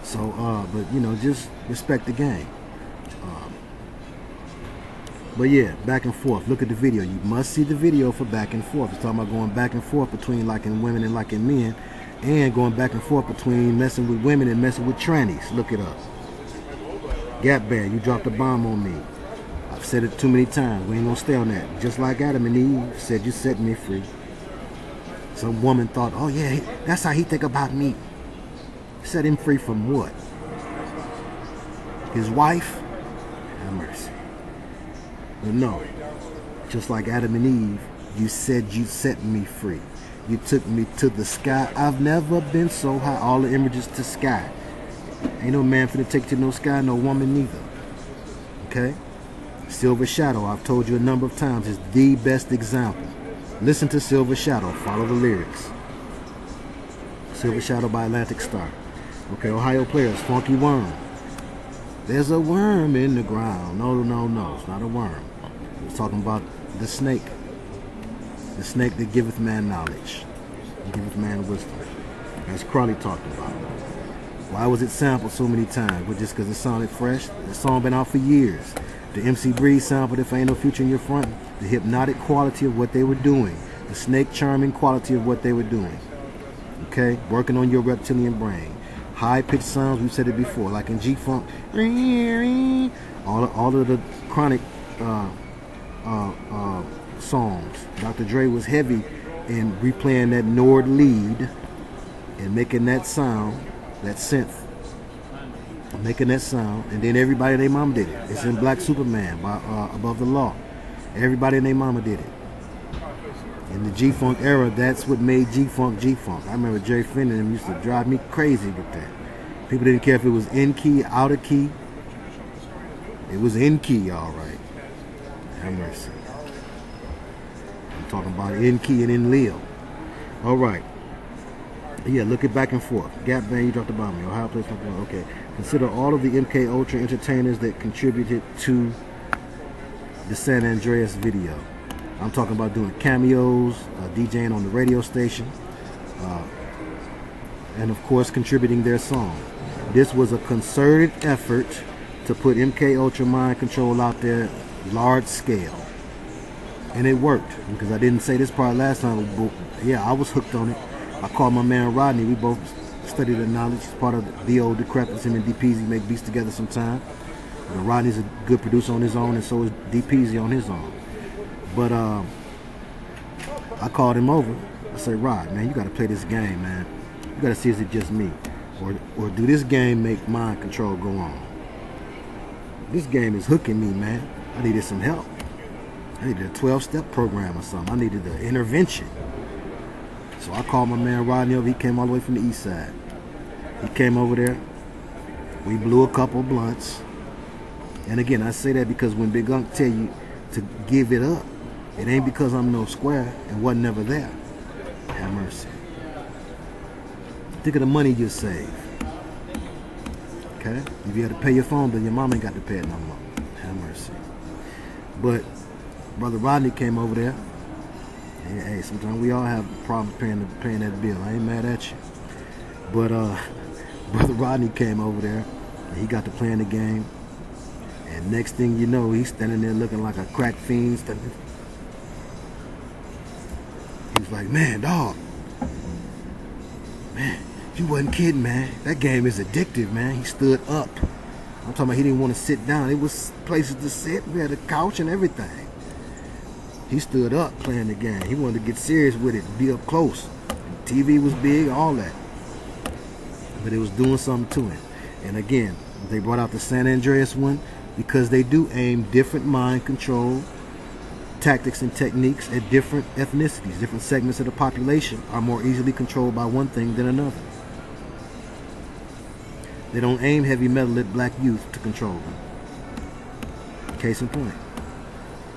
So, but you know, just respect the game. But yeah, back and forth. Look at the video. You must see the video for back and forth. It's talking about going back and forth between liking women and liking men, and going back and forth between messing with women and messing with trannies. Look it up. Gap Band, you dropped a bomb on me. I've said it too many times. We ain't gonna stay on that. Just like Adam and Eve said, you set me free. Some woman thought, oh yeah, that's how he think about me. Set him free from what? His wife? Have mercy. But no, just like Adam and Eve, you said you set me free. You took me to the sky. I've never been so high. All the images to sky. Ain't no man finna take you to no sky, no woman neither. Okay? Silver Shadow, I've told you a number of times, is the best example. Listen to Silver Shadow. Follow the lyrics. Silver Shadow by Atlantic Star. Okay, Ohio Players, Funky Worm. There's a worm in the ground. No, no, no, it's not a worm. It's talking about the snake. The snake that giveth man knowledge. And giveth man wisdom. As Crawley talked about. Why was it sampled so many times? Well, just because it sounded fresh. The song been out for years. The MC Breeze sampled If Ain't No Future in Your Front. The hypnotic quality of what they were doing. The snake charming quality of what they were doing. Okay? Working on your reptilian brain. High-pitched sounds, we've said it before, like in G-Funk. All of the chronic songs. Dr. Dre was heavy in replaying that Nord lead and making that sound, that synth. Making that sound, and then everybody and their mama did it. It's in Black Superman by Above the Law. Everybody and their mama did it. In the G-Funk era, that's what made G-Funk G-Funk. I remember Jerry Finn and them used to drive me crazy with that. People didn't care if it was in key, out of key. It was in key, all right. Have mercy. I'm talking about in key and in Leo. All right. Yeah, look at back and forth. Gap Band, you dropped the bomb. Ohio Place, okay. Consider all of the MK Ultra entertainers that contributed to the San Andreas video. I'm talking about doing cameos, DJing on the radio station, and of course contributing their song. This was a concerted effort to put MK Ultra Mind Control out there large scale. And it worked, because I didn't say this part last time, but yeah, I was hooked on it. I called my man Rodney. We both studied the knowledge. It's part of the old Decrepits. Him and DPZ make beats together sometime. And Rodney's a good producer on his own, and so is DPZ on his own. But I called him over. I said, Rod, man, you got to play this game, man. You got to see, is it just me? Or do this game make mind control go on? This game is hooking me, man. I needed some help. I needed a 12-step program or something. I needed an intervention. So I called my man Rodney over. He came all the way from the east side. He came over there. We blew a couple blunts. And again, I say that because when Big Unk tell you to give it up, it ain't because I'm no square and wasn't never there. Have mercy. Think of the money you save. Okay? If you had to pay your phone bill, your mom ain't got to pay it no more. Have mercy. But Brother Rodney came over there. Hey, sometimes we all have problems paying that bill. I ain't mad at you. But Brother Rodney came over there, and he got to playing the game. And next thing you know, he's standing there looking like a crack fiend. He was like, man, dog. Man, you wasn't kidding, man. That game is addictive, man. He stood up. I'm talking about he didn't want to sit down. It was places to sit. We had a couch and everything. He stood up playing the game. He wanted to get serious with it, be up close. TV was big, all that. But it was doing something to him. And again, they brought out the San Andreas one because they do aim different mind control tactics and techniques at different ethnicities. Different segments of the population are more easily controlled by one thing than another. They don't aim heavy metal at black youth to control them. Case in point.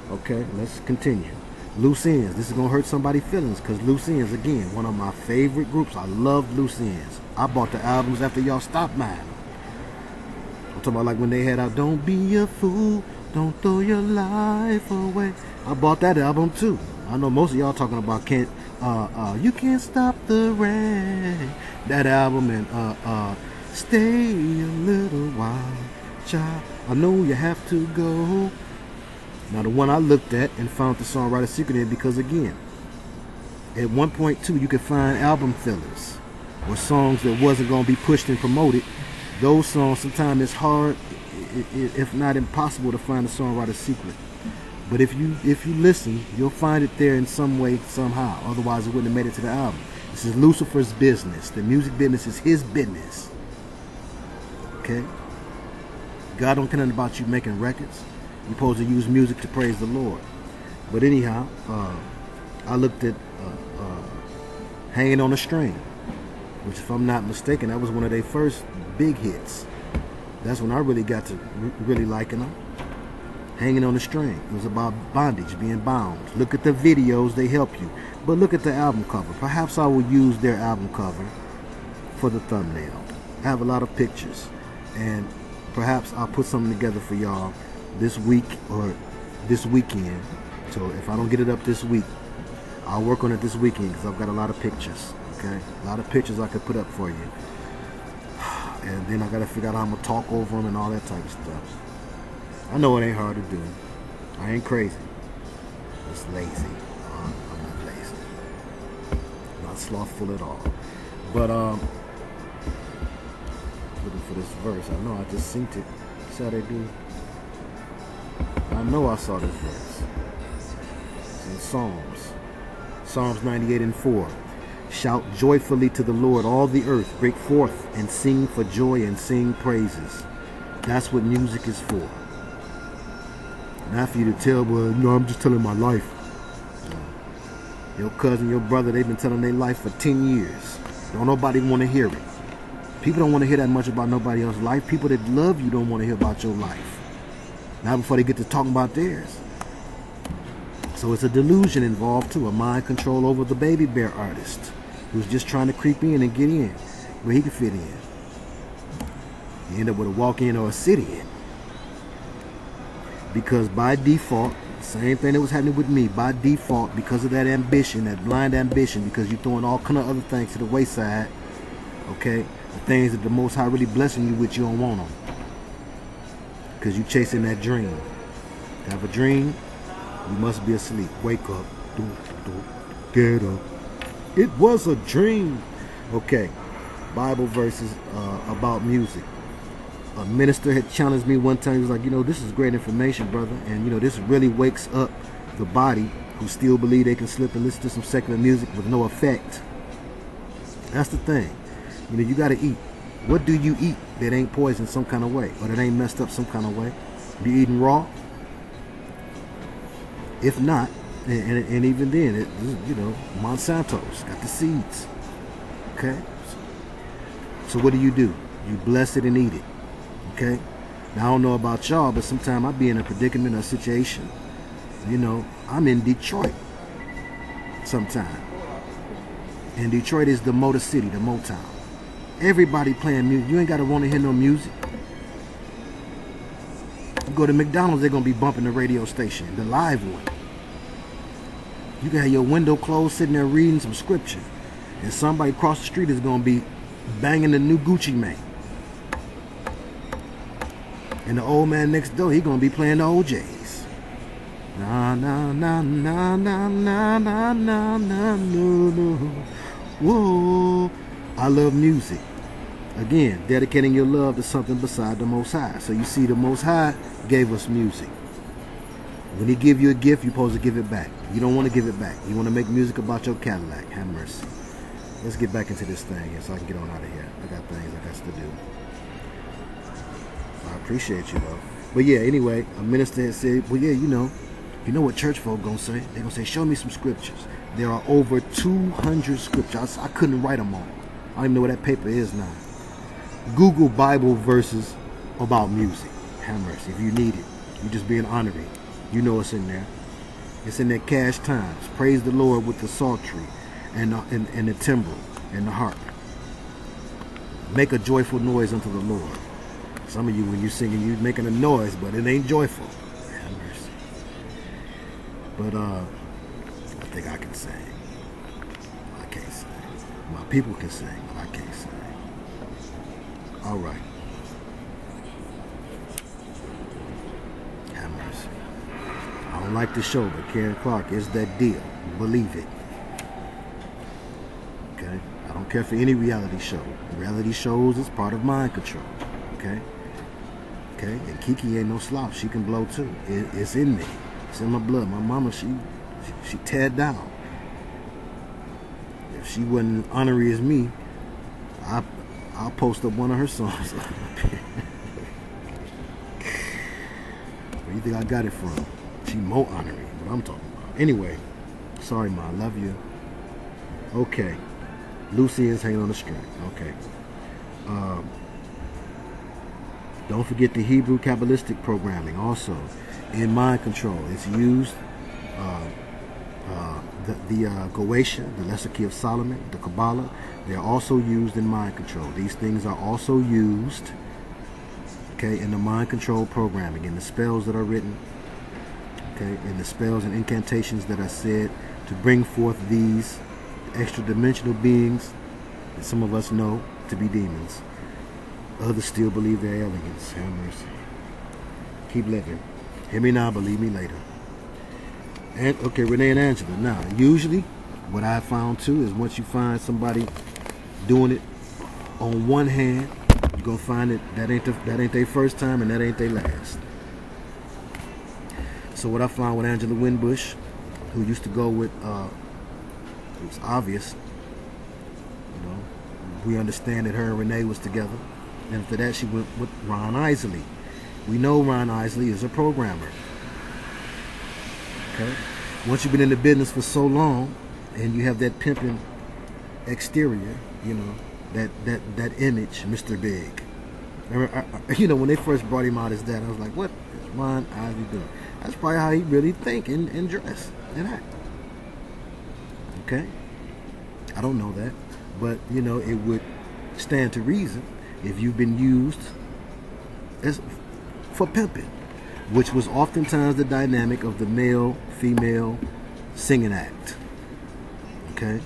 Okay, let's continue. Loose Ends. This is going to hurt somebody's feelings because Loose Ends, again, one of my favorite groups. I loved Loose Ends. I bought the albums after y'all stopped buying them. I'm talking about like when they had out Don't Be a Fool Don't throw your life away. I bought that album too. I know most of y'all talking about you can't stop the rain. That album, and stay a little while, child. I know you have to go. Now the one I looked at and found the Songwriter secret in, because again, at 1.2 you could find album fillers or songs that wasn't going to be pushed and promoted. Those songs, sometimes it's hard, if not impossible, to find the Songwriter secret. But if you listen, you'll find it there in some way, somehow. Otherwise it wouldn't have made it to the album. This is Lucifer's business. The music business is his business. Okay? God don't care nothing about you making records. You're supposed to use music to praise the Lord. But anyhow, I looked at Hanging on a String, which, if I'm not mistaken, that was one of their first big hits. That's when I really got to really liking them. Hanging on a String. It was about bondage, being bound. Look at the videos, they help you. But look at the album cover. Perhaps I will use their album cover for the thumbnail. I have a lot of pictures, and perhaps I'll put something together for y'all this week or this weekend. So if I don't get it up this week, I'll work on it this weekend, because I've got a lot of pictures. Okay, a lot of pictures I could put up for you, and then I got to figure out how I'm gonna talk over them and all that type of stuff. I know it ain't hard to do. I ain't crazy. Just lazy. I'm not lazy. Not slothful at all. But looking for this verse. I know I just synced it. See how they do. I know I saw this verse. It's in Psalms. Psalms 98:4. Shout joyfully to the Lord, all the earth. Break forth and sing for joy and sing praises. That's what music is for. Not for you to tell, well, no, I'm just telling my life. Your cousin, your brother, they've been telling their life for 10 years. Don't nobody want to hear it. People don't want to hear that much about nobody else's life. People that love you don't want to hear about your life. Not before they get to talking about theirs. So it's a delusion involved too, a mind control over the Baby Bear artist who's just trying to creep in and get in where he can fit in. You end up with a walk-in or a sit-in. Because by default, same thing that was happening with me, by default, because of that ambition, that blind ambition, because you're throwing all kind of other things to the wayside, okay, the things that the Most High really blessing you with, you don't want them. Because you're chasing that dream. Have a dream, you must be asleep. Wake up. Get up. It was a dream. Okay, Bible verses about music. A minister had challenged me one time. He was like, you know, this is great information, brother. And, you know, this really wakes up the body who still believe they can slip and listen to some secular music with no effect. That's the thing. You know, you got to eat. What do you eat that ain't poisoned some kind of way, or that ain't messed up some kind of way? You eating raw? If not, and even then, you know, Monsanto's got the seeds. Okay? So what do? You bless it and eat it. Okay? Now, I don't know about y'all, but sometimes I be in a predicament or a situation. You know, I'm in Detroit sometime. And Detroit is the Motor City, the Motown. Everybody playing music. You ain't got to want to hear no music. You go to McDonald's, they're going to be bumping the radio station, the live one. You can have your window closed, sitting there reading some scripture. And somebody across the street is going to be banging the new Gucci Mane. And the old man next door, he going to be playing the OJs. Na na na na na na na na na no. Whoa. I love music. Again, dedicating your love to something beside the Most High. So you see, the Most High gave us music. When he give you a gift, you're supposed to give it back. You don't want to give it back. You want to make music about your Cadillac. Have mercy. Let's get back into this thing so I can get on out of here. I got things I got to do. I appreciate you, though. But yeah, anyway, a minister had said, well, yeah, you know what church folk gonna say? They're gonna say, show me some scriptures. There are over 200 scriptures. I couldn't write them all. I don't even know where that paper is now. Google Bible verses about music. Have mercy. If you need it, you're just being honorary. You know it's in there. It's in their cash times. Praise the Lord with the psaltery and the timbrel and the harp. Make a joyful noise unto the Lord. Some of you, when you're singing, you're making a noise, but it ain't joyful. But I think I can sing. I can't sing. My people can sing, but I can't sing. All right. Have mercy. I don't like the show, but Karen Clark is that deal. Believe it. Okay? I don't care for any reality show. Reality shows is part of mind control. Okay? Okay? And Kiki ain't no slouch. She can blow too. It's in me. It's in my blood. My mama, she tear down. If she wasn't honorary as me, I'll post up one of her songs. Where you think I got it from? She more honorary. What I'm talking about. Anyway, sorry, Ma. I love you. Okay. Lucy is hanging on the string. Okay. Don't forget the Hebrew Kabbalistic programming also in mind control. It's used the Goetia, the Lesser Key of Solomon, the Kabbalah. They're also used in mind control. These things are also used, okay, in the mind control programming, in the spells that are written, okay, in the spells and incantations that are said to bring forth these extra dimensional beings that some of us know to be demons. Others still believe they're aliens. Have mercy. Keep living. Hear me now, believe me later. And okay, Renee and Angela. Now, usually, what I found too is once you find somebody doing it on one hand, you're gonna find that ain't their first time and that ain't their last. So what I found with Angela Winbush, who used to go with, it was obvious, you know, we understand that her and Renee was together. And after that, she went with Ron Isley. We know Ron Isley is a programmer. Okay? Once you've been in the business for so long, and you have that pimping exterior, you know, that image, Mr. Big. You know, when they first brought him out as that, I was like, what is Ron Isley doing? That's probably how he really think and dress and act. Okay? I don't know that. But, you know, it would stand to reason if you've been used as for pimping, which was oftentimes the dynamic of the male-female singing act. Okay?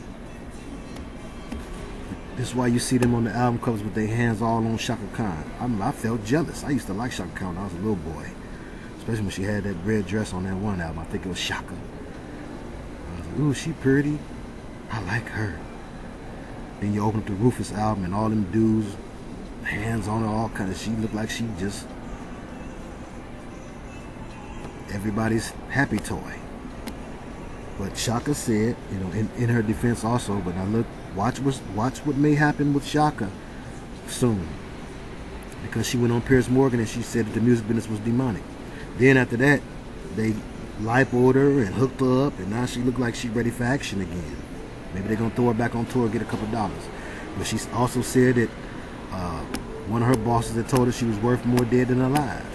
This is why you see them on the album covers with their hands all on Shaka Khan. I felt jealous. I used to like Shaka Khan when I was a little boy, especially when she had that red dress on that one album. I think it was Shaka. I was like, ooh, she pretty. I like her. Then you open up the Rufus album and all them dudes, hands on her, all kind of, she looked like she just everybody's happy toy. But Shaka said, you know, in her defense also, but now look, watch what may happen with Shaka soon. Because she went on Piers Morgan and she said that the music business was demonic. Then after that, they lipoed her and hooked her up, and now she looked like she's ready for action again. Maybe they're going to throw her back on tour and get a couple dollars. But she also said that one of her bosses had told her she was worth more dead than alive.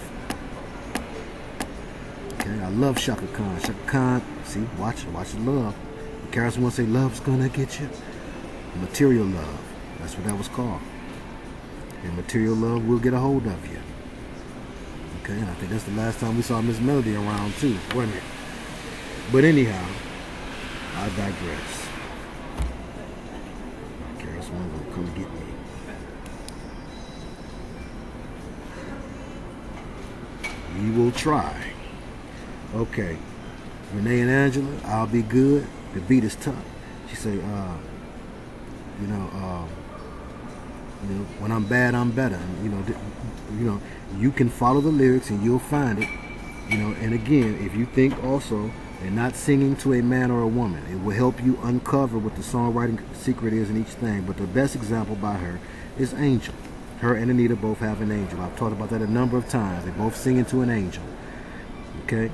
Okay, I love Shaka Khan. Shaka Khan, see, watch the love. Carson once say, love's going to get you. Material love. That's what that was called. And material love will get a hold of you. Okay, and I think that's the last time we saw Miss Melody around too, wasn't it? But anyhow, I digress. Someone's gonna come get me. We will try. Okay. Renee and Angela, I'll be good. The beat is tough. She say, you know, when I'm bad, I'm better. And, you know, you can follow the lyrics and you'll find it. You know, and again, if you think also and not singing to a man or a woman, it will help you uncover what the songwriting secret is in each thing. But the best example by her is Angel. Her and Anita both have an angel. I've talked about that a number of times. They both singing to an angel. Okay?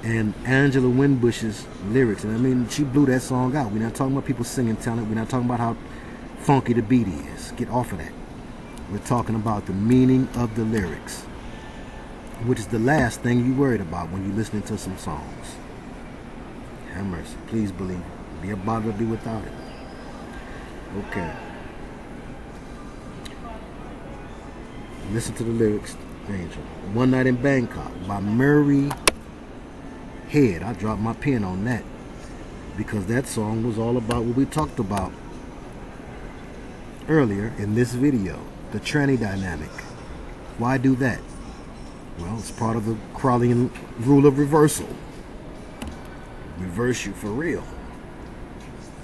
And Angela Winbush's lyrics, and I mean, she blew that song out. We're not talking about people singing talent. We're not talking about how funky the beat is. Get off of that. We're talking about the meaning of the lyrics, which is the last thing you worried about when you're listening to some songs. Have mercy. Please believe it. Be about it or be without it. Okay. Listen to the lyrics, Angel. One Night in Bangkok by Murray head. I dropped my pen on that because that song was all about what we talked about earlier in this video, the tranny dynamic. Why do that? Well, it's part of the Crowleyan rule of reversal. Reverse you for real.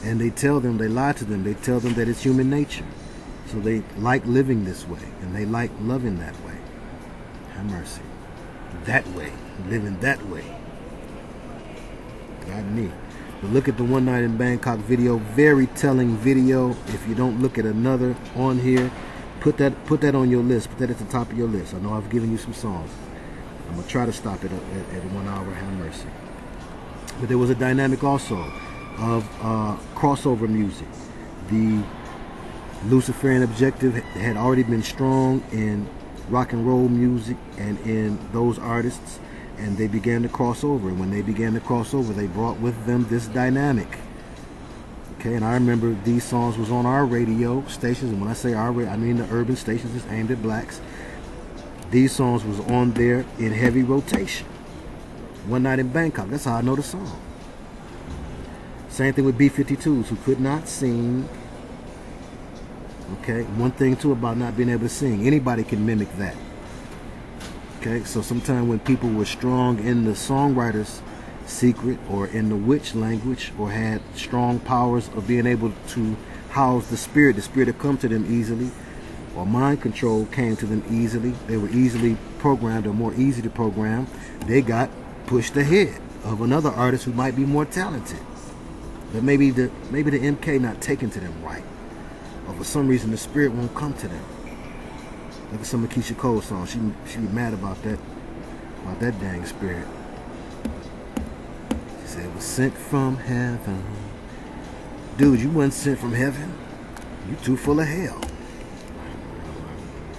And they tell them, they lie to them, they tell them that it's human nature. So they like living this way, and they like loving that way. Have mercy. That way, living that way. God me. But look at the One Night in Bangkok video, very telling video. If you don't look at another on here, put that on your list, put that at the top of your list. I know I've given you some songs. I'm going to try to stop it at 1 hour, have mercy. But there was a dynamic also of crossover music. The Luciferian objective had already been strong in rock and roll music and in those artists, and they began to cross over. And when they began to cross over, they brought with them this dynamic. Okay, and I remember these songs was on our radio stations, and when I say our, I mean the urban stations that's aimed at blacks. These songs was on there in heavy rotation. One Night in Bangkok, that's how I know the song. Same thing with B-52s, who could not sing. Okay, one thing too about not being able to sing, anybody can mimic that. Okay, so sometimes when people were strong in the songwriter's secret or in the witch language, or had strong powers of being able to house the spirit would come to them easily, or mind control came to them easily, they were easily programmed or more easy to program, they got pushed ahead of another artist who might be more talented. But maybe the MK not taken to them right, or for some reason the spirit won't come to them. Look at some of Keisha Cole's songs. She be mad about that dang spirit. She said it was sent from heaven. Dude, you wasn't sent from heaven. You too full of hell.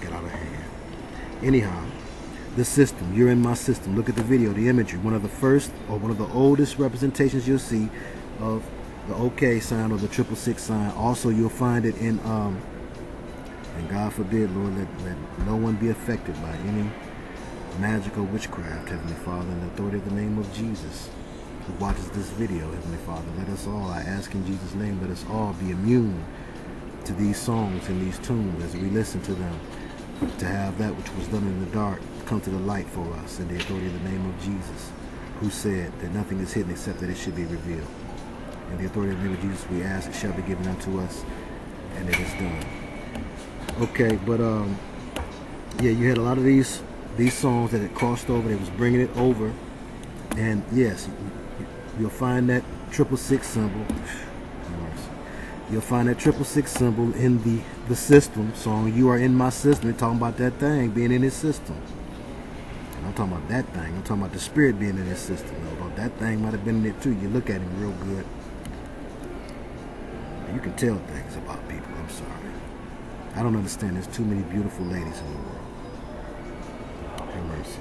Get out of hand. Anyhow, the system. You're in my system. Look at the video, the imagery. One of the first or one of the oldest representations you'll see of the OK sign or the 666 sign. Also, you'll find it in and God forbid, Lord, let no one be affected by any magical witchcraft, Heavenly Father, in the authority of the name of Jesus, who watches this video, Heavenly Father. Let us all, I ask in Jesus' name, let us all be immune to these songs and these tunes as we listen to them, to have that which was done in the dark come to the light for us in the authority of the name of Jesus, who said that nothing is hidden except that it should be revealed. In the authority of the name of Jesus, we ask, it shall be given unto us, and it is done. Okay, but yeah, you had a lot of these songs that had crossed over. They was bringing it over, and yes, you'll find that 666 symbol. You'll find that 666 symbol in the system song. You are in my system. They're talking about that thing being in his system. And I'm talking about that thing. I'm talking about the spirit being in his system. Although that thing might have been in it too. You look at him real good, you can tell things about people. I'm sorry. I don't understand. There's too many beautiful ladies in the world. Have mercy.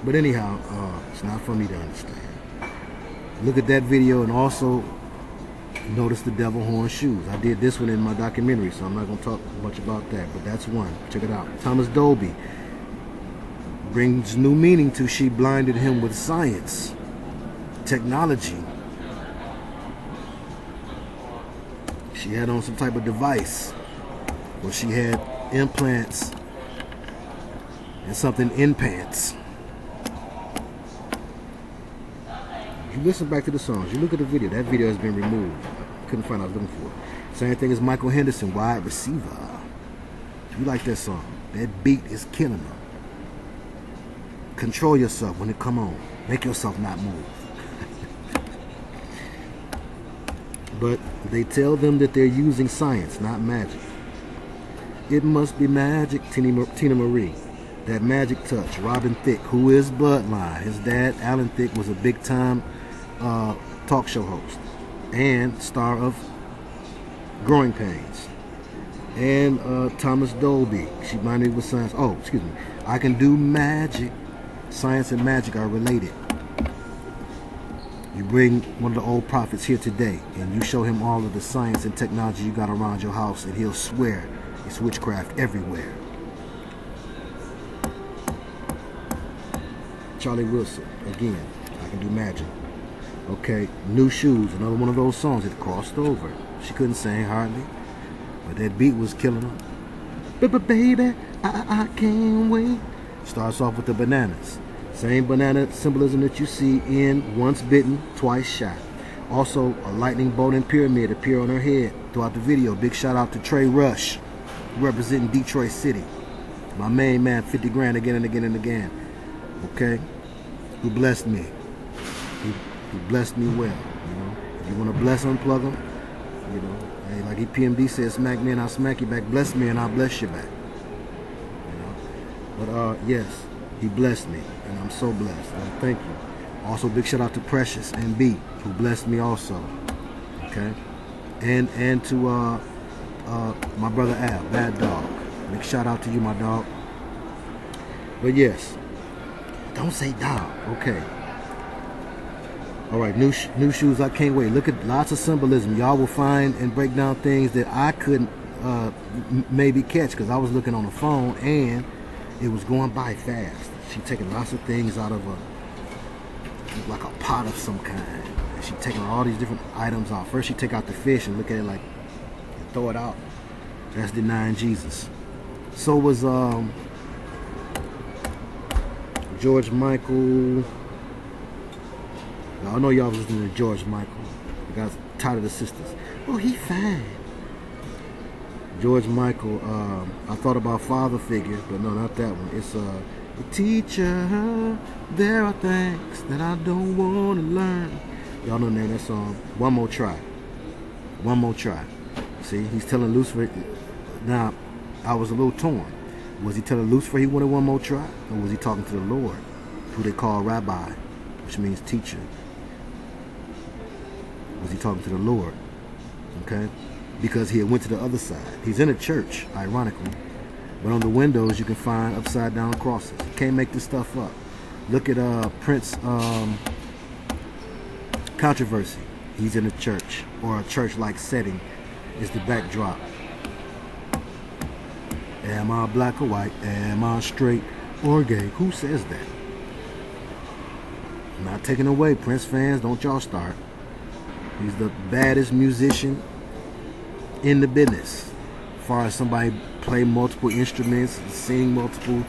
But anyhow, it's not for me to understand. Look at that video and also notice the devil horn shoes. I did this one in my documentary, so I'm not going to talk much about that. But that's one. Check it out. Thomas Dolby brings new meaning to she blinded him with science, technology. She had on some type of device where she had implants and something in pants. You listen back to the songs, you look at the video, that video has been removed. Couldn't find what I was looking for. Same thing as Michael Henderson, Wide Receiver. If you like that song, that beat is killing them. Control yourself when it come on. Make yourself not move. But they tell them that they're using science, not magic. It must be magic, Tina Marie. That magic touch. Robin Thicke, who is Bloodline. His dad, Alan Thicke, was a big-time talk show host and star of Growing Pains. And Thomas Dolby. She blinded me with science. Oh, excuse me. I can do magic. Science and magic are related. You bring one of the old prophets here today and you show him all of the science and technology you got around your house, and he'll swear it's witchcraft everywhere. Charlie Wilson, again, can do magic. Okay, New Shoes, another one of those songs. It crossed over. She couldn't sing hardly, but that beat was killing her. But baby, I can't wait. Starts off with the bananas. Same banana symbolism that you see in Once Bitten, Twice Shy. Also, a lightning bolt and pyramid appear on her head throughout the video. Big shout out to Trey Rush, representing Detroit City. My main man, 50 grand again and again and again. Okay? Who blessed me. He blessed me well. You know? If you want to bless, unplug him. You know, hey, like EPMD says, smack me and I'll smack you back. Bless me and I'll bless you back. You know? But yes, he blessed me, and I'm so blessed. Thank you. Also, big shout out to Precious and B, who blessed me also. Okay, and to my brother Al, Bad Dog. Big shout out to you, my dog. But yes, don't say dog. Okay. All right, new shoes. I can't wait. Look at lots of symbolism. Y'all will find and break down things that I couldn't maybe catch because I was looking on the phone and it was going by fast. She taking lots of things out of like a pot of some kind. And she taking all these different items out. First she take out the fish and look at it like and throw it out. That's denying Jesus. So was George Michael. I know y'all was listening to George Michael. You guys tired of the sisters. Oh, he fine. George Michael, I thought about father figure, but no, not that one. It's teacher, there are things that I don't want to learn. Y'all know the name of that song. One More Try. One More Try. See, he's telling Lucifer. Now, I was a little torn. Was he telling Lucifer he wanted one more try? Or was he talking to the Lord, who they call Rabbi, which means teacher? Was he talking to the Lord? Okay? Because he had went to the other side. He's in a church, ironically. But on the windows, you can find upside down crosses. You can't make this stuff up. Look at Prince Controversy. He's in a church, or a church-like setting is the backdrop. Am I black or white? Am I straight or gay? Who says that? I'm not taking away. Prince fans, don't y'all start. He's the baddest musician in the business. As far as somebody play multiple instruments, sing multiple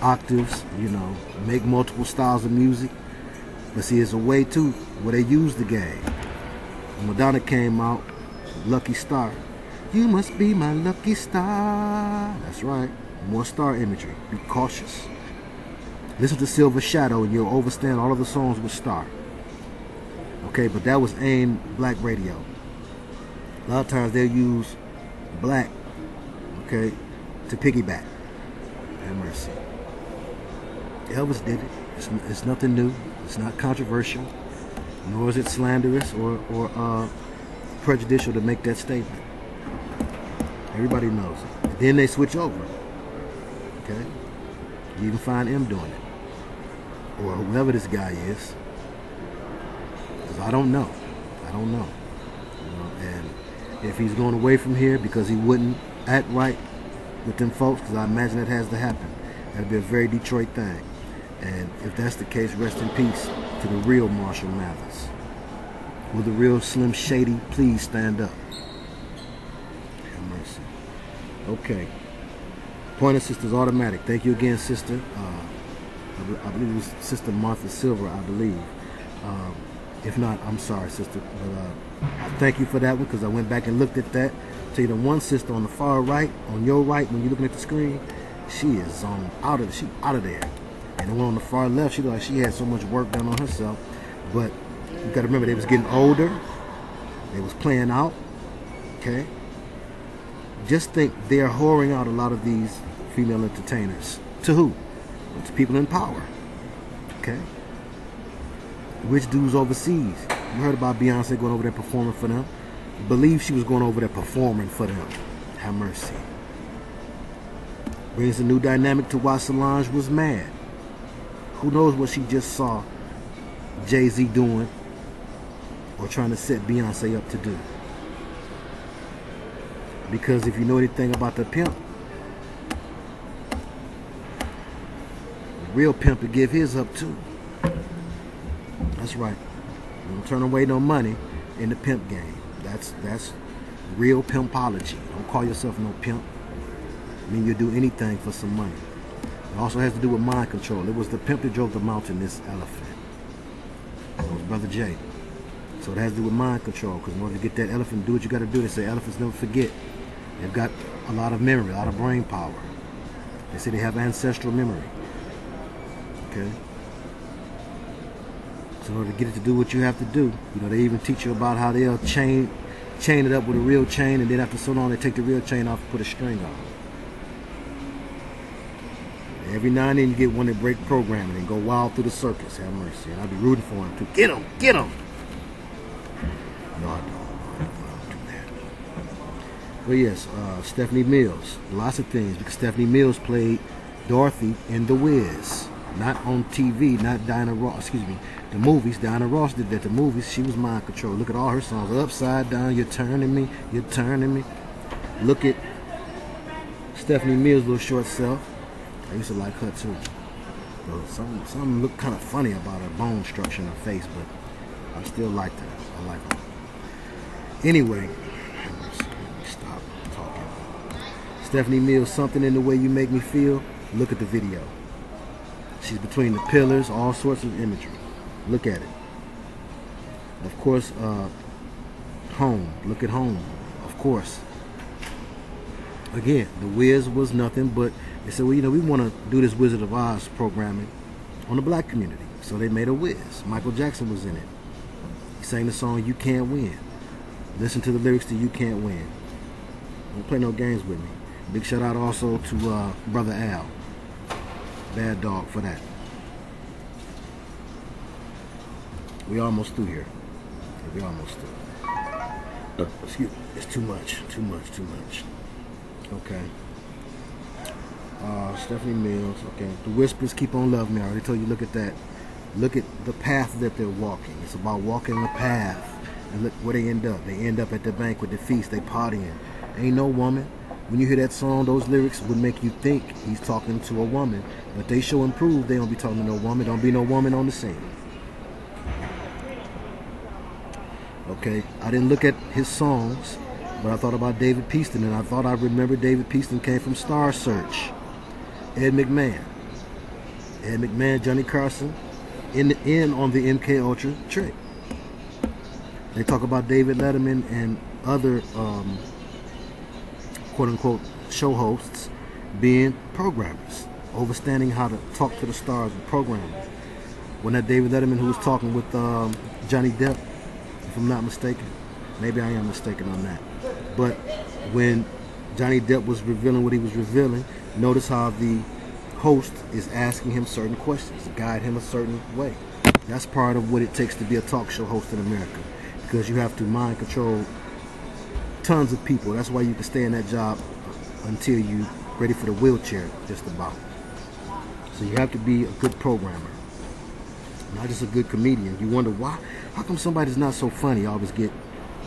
octaves, you know, make multiple styles of music. But see, it's a way too where they use the game. When Madonna came out, Lucky Star. You must be my lucky star. That's right. More star imagery. Be cautious. Listen to Silver Shadow and you'll understand all of the songs with star. Okay, but that was AIM black radio. A lot of times they'll use black, okay, to piggyback. Have mercy. Elvis did it. It's nothing new. It's not controversial. Nor is it slanderous or prejudicial to make that statement. Everybody knows it. And then they switch over. Okay? You even find M doing it. Or whoever this guy is. Because I don't know. I don't know. You know. And if he's going away from here because he wouldn't act right with them folks, because I imagine that has to happen. That'd be a very Detroit thing. And if that's the case, rest in peace to the real Marshall Mathers. Will the real Slim Shady please stand up? Have mercy. Okay. Pointer Sisters Automatic. Thank you again, sister. I believe it was Sister Martha Silver, I believe. If not, I'm sorry, sister. But I thank you for that one because I went back and looked at that. Tell you the one sister on the far right, on your right, when you're looking at the screen, she is out of there. And the one on the far left, she looked like she had so much work done on herself. But you got to remember, they was getting older. They was playing out. Okay? Just think they're whoring out a lot of these female entertainers. To who? To people in power. Okay? Rich dudes overseas. You heard about Beyonce going over there performing for them. Believe she was going over there performing for them. Have mercy. Brings a new dynamic to why Solange was mad. Who knows what she just saw Jay-Z doing or trying to set Beyonce up to do. Because if you know anything about the pimp, the real pimp would give his up too. That's right. You don't turn away no money in the pimp game. That's real pimpology. Don't call yourself no pimp. I mean, you'll do anything for some money. It also has to do with mind control. It was the pimp that drove the mountain, this elephant. It was Brother Jay. So it has to do with mind control, because in order to get that elephant to do what you got to do, they say elephants never forget. They've got a lot of memory, a lot of brain power. They say they have ancestral memory. Okay? So in order to get it to do what you have to do, you know, they even teach you about how they'll chain it up with a real chain, and then after so long they take the real chain off and put a string on. Every now and then you get one that break programming and go wild through the circus. Have mercy. And I'll be rooting for him too. Get him! Get him! No, I don't do that. But yes, Stephanie Mills. Lots of things, because Stephanie Mills played Dorothy in The Wiz. Not on TV, not Diana Ross, excuse me, the movies. Diana Ross did that. The movies, she was mind control. Look at all her songs. Upside Down, You're Turning Me, You're Turning Me. Look at Stephanie Mills' little short self. I used to like her too. So something looked kind of funny about her bone structure in her face, but I still liked her. I like her. Anyway, stop talking. Stephanie Mills, Something in the Way You Make Me Feel. Look at the video. She's between the pillars, all sorts of imagery. Look at it. Of course, Home. Look at Home. Of course. Again, The Wiz was nothing but, they said, well, you know, we want to do this Wizard of Oz programming on the black community. So they made a Wiz. Michael Jackson was in it. He sang the song You Can't Win. Listen to the lyrics to You Can't Win. Don't play no games with me. Big shout out also to Brother Al. Bad dog for that. We almost through here. We almost through. Excuse me. It's too much. Too much. Too much. Okay. Stephanie Mills. Okay. The Whispers Keep on Loving Me. I already told you, look at that. Look at the path that they're walking. It's about walking the path. And look where they end up. They end up at the banquet, the feast. They partying. Ain't no woman. When you hear that song, those lyrics would make you think he's talking to a woman. But they show and prove they don't be talking to no woman. Don't be no woman on the scene. Okay, I didn't look at his songs, but I thought about David Peaston, and I thought I remembered David Peaston came from Star Search. Ed McMahon, Johnny Carson, in on the MK Ultra trick. They talk about David Letterman and other quote-unquote show hosts being programmers, understanding how to talk to the stars and programming. When that David Letterman who was talking with Johnny Depp, if I'm not mistaken, maybe I am mistaken on that. But when Johnny Depp was revealing what he was revealing, notice how the host is asking him certain questions to guide him a certain way. That's part of what it takes to be a talk show host in America, because you have to mind control tons of people. That's why you can stay in that job until you're ready for the wheelchair, just about. So you have to be a good programmer, not just a good comedian. You wonder why, how come somebody's not so funny always get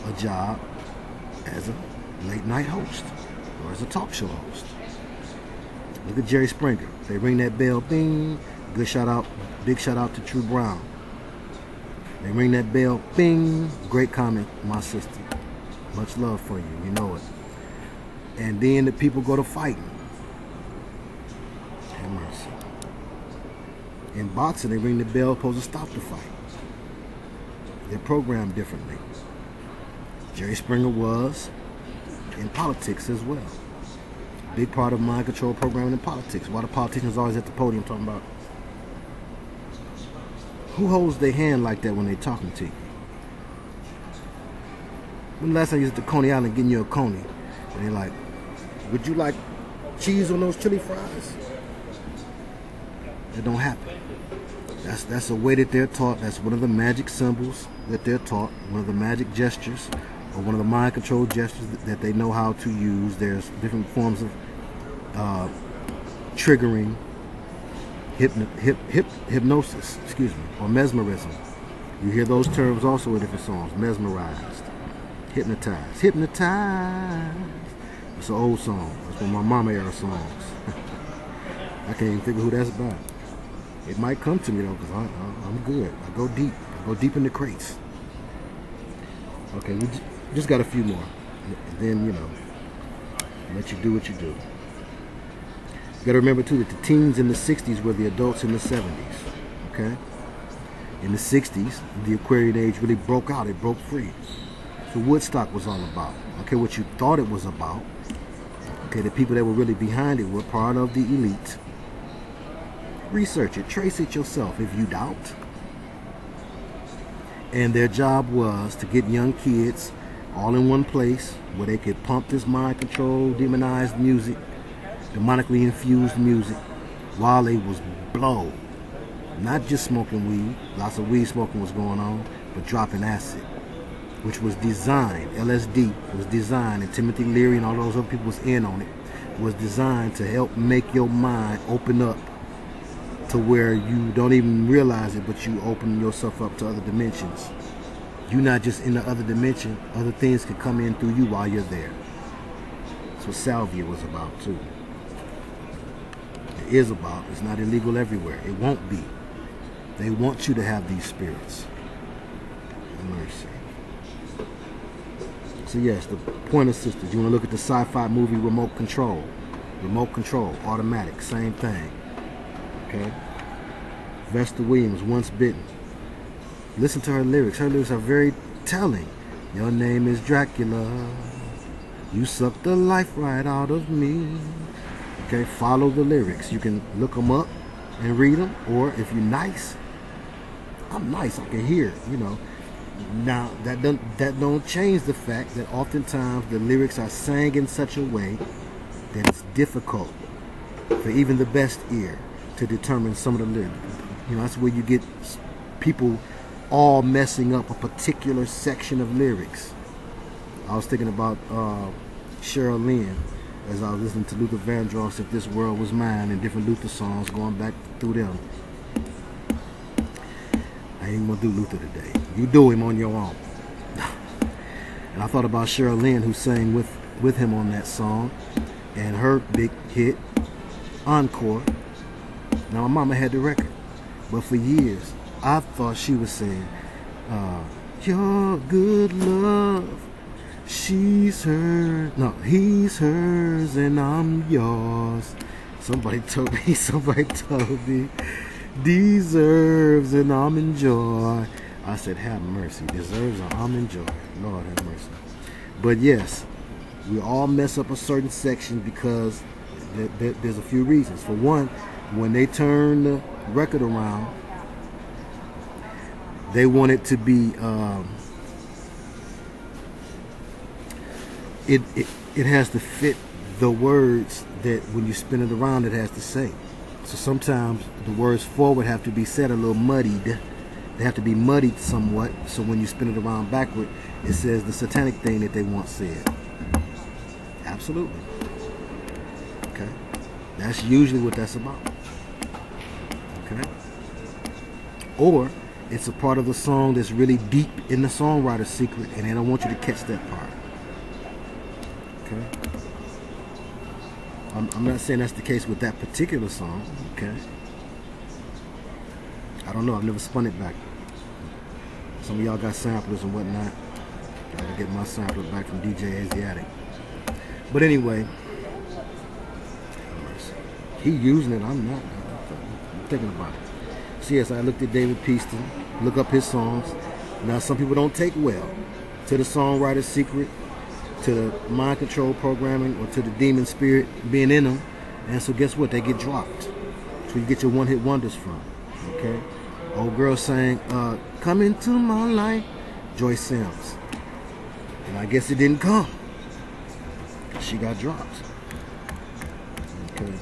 a job as a late night host or as a talk show host? Look at Jerry Springer. They ring that bell, bing. Good shout out, big shout out to True Brown. They ring that bell, bing. Great comment, my sister. Much love for you, you know it. And then the people go to fighting. Have mercy. In boxing, they ring the bell, supposed to stop the fight. They're programmed differently. Jerry Springer was in politics as well. Big part of mind control programming in politics. Why the politicians always at the podium talking about who holds their hand like that when they're talking to you? When the last time you was at the Coney Island getting you a Coney, and they're like, would you like cheese on those chili fries? It don't happen. That's a way that they're taught. That's one of the magic symbols that they're taught, one of the magic gestures, or one of the mind control gestures that they know how to use. There's different forms of triggering hypnosis, excuse me, or mesmerism. You hear those terms also in different songs. Mesmerized, hypnotized, hypnotized. It's an old song. That's one of my mama era songs. I can't even think of who that's about. It might come to me though, because I'm good. I go deep. Go deep in the crates. Okay, we just got a few more. And then, you know, let you do what you do. You got to remember, too, that the teens in the 60s were the adults in the 70s. Okay? In the 60s, the Aquarian age really broke out. It broke free. So Woodstock was all about. Okay, what you thought it was about. Okay, the people that were really behind it were part of the elite. Research it. Trace it yourself if you doubt. And their job was to get young kids all in one place where they could pump this mind control, demonized music, demonically infused music, while they was blow. Not just smoking weed, lots of weed smoking was going on, but dropping acid, which was designed, LSD was designed, and Timothy Leary and all those other people was in on it, was designed to help make your mind open up to where you don't even realize it, but you open yourself up to other dimensions. You're not just in the other dimension, other things can come in through you while you're there. That's what salvia was about too. It is about. It's not illegal everywhere. It won't be. They want you to have these spirits. Mercy. So yes, the Pointer Sisters. You want to look at the sci-fi movie Remote Control. Remote Control, automatic, same thing. Okay? Vesta Williams, Once Bitten. Listen to her lyrics. Her lyrics are very telling. Your name is Dracula. You sucked the life right out of me. Okay, follow the lyrics. You can look them up and read them, or if you're nice, I'm nice, I can hear it, you know. Now, that don't change the fact that oftentimes the lyrics are sang in such a way that it's difficult for even the best ear to determine some of the lyrics. You know, that's where you get people all messing up a particular section of lyrics. I was thinking about Cheryl Lynn as I was listening to Luther Vandross, If This World Was Mine, and different Luther songs, going back through them. I ain't gonna do Luther today. You do him on your own. And I thought about Cheryl Lynn, who sang with him on that song, and her big hit, Encore. Now, my mama had the record, but for years, I thought she was saying, your good love, she's hers, no, he's hers, and I'm yours. Somebody told me, deserves, and I'm in joy. I said, have mercy, deserves, and I'm in joy. Lord have mercy. But yes, we all mess up a certain section because there's a few reasons. For one, when they turn the record around, they want it to be, it has to fit the words that when you spin it around it has to say. So sometimes the words forward have to be said a little muddied. They have to be muddied somewhat, so when you spin it around backward, it says the satanic thing that they once said. Absolutely. Okay? That's usually what that's about. Okay? Or it's a part of the song that's really deep in the songwriter's secret, and they don't want you to catch that part. Okay? I'm not saying that's the case with that particular song. Okay? I don't know. I've never spun it back. Some of y'all got samplers and whatnot. Gotta get my sampler back from DJ Asiatic. But anyway, he using it. I'm not. I'm thinking about it. So yes, I looked at David Peaston, look up his songs. Now, some people don't take well to the songwriter's secret, to the mind control programming, or to the demon spirit being in them. And so guess what? They get dropped. That's where you get your one-hit wonders from. Okay? Old girl sang, come into my life, Joyce Sims. And I guess it didn't come. She got dropped. Okay.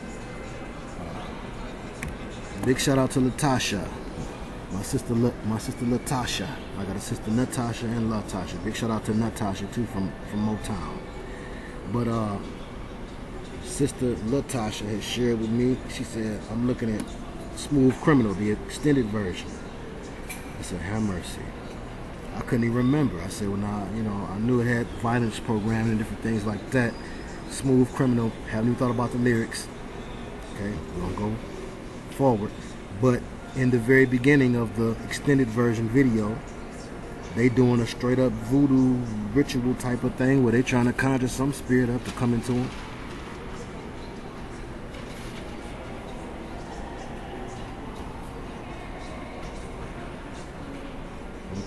Big shout out to Latasha. My sister Latasha. I got a sister Natasha and Latasha. Big shout out to Natasha too from Motown. But sister Latasha has shared with me, she said, I'm looking at Smooth Criminal, the extended version. I said, have mercy. I couldn't even remember. I said, well, now, you know, I knew it had violence programming and different things like that. Smooth Criminal, haven't even thought about the lyrics. Okay, we're gonna go forward. But in the very beginning of the extended version video, they doing a straight up voodoo ritual type of thing where they trying to conjure some spirit up to come into them.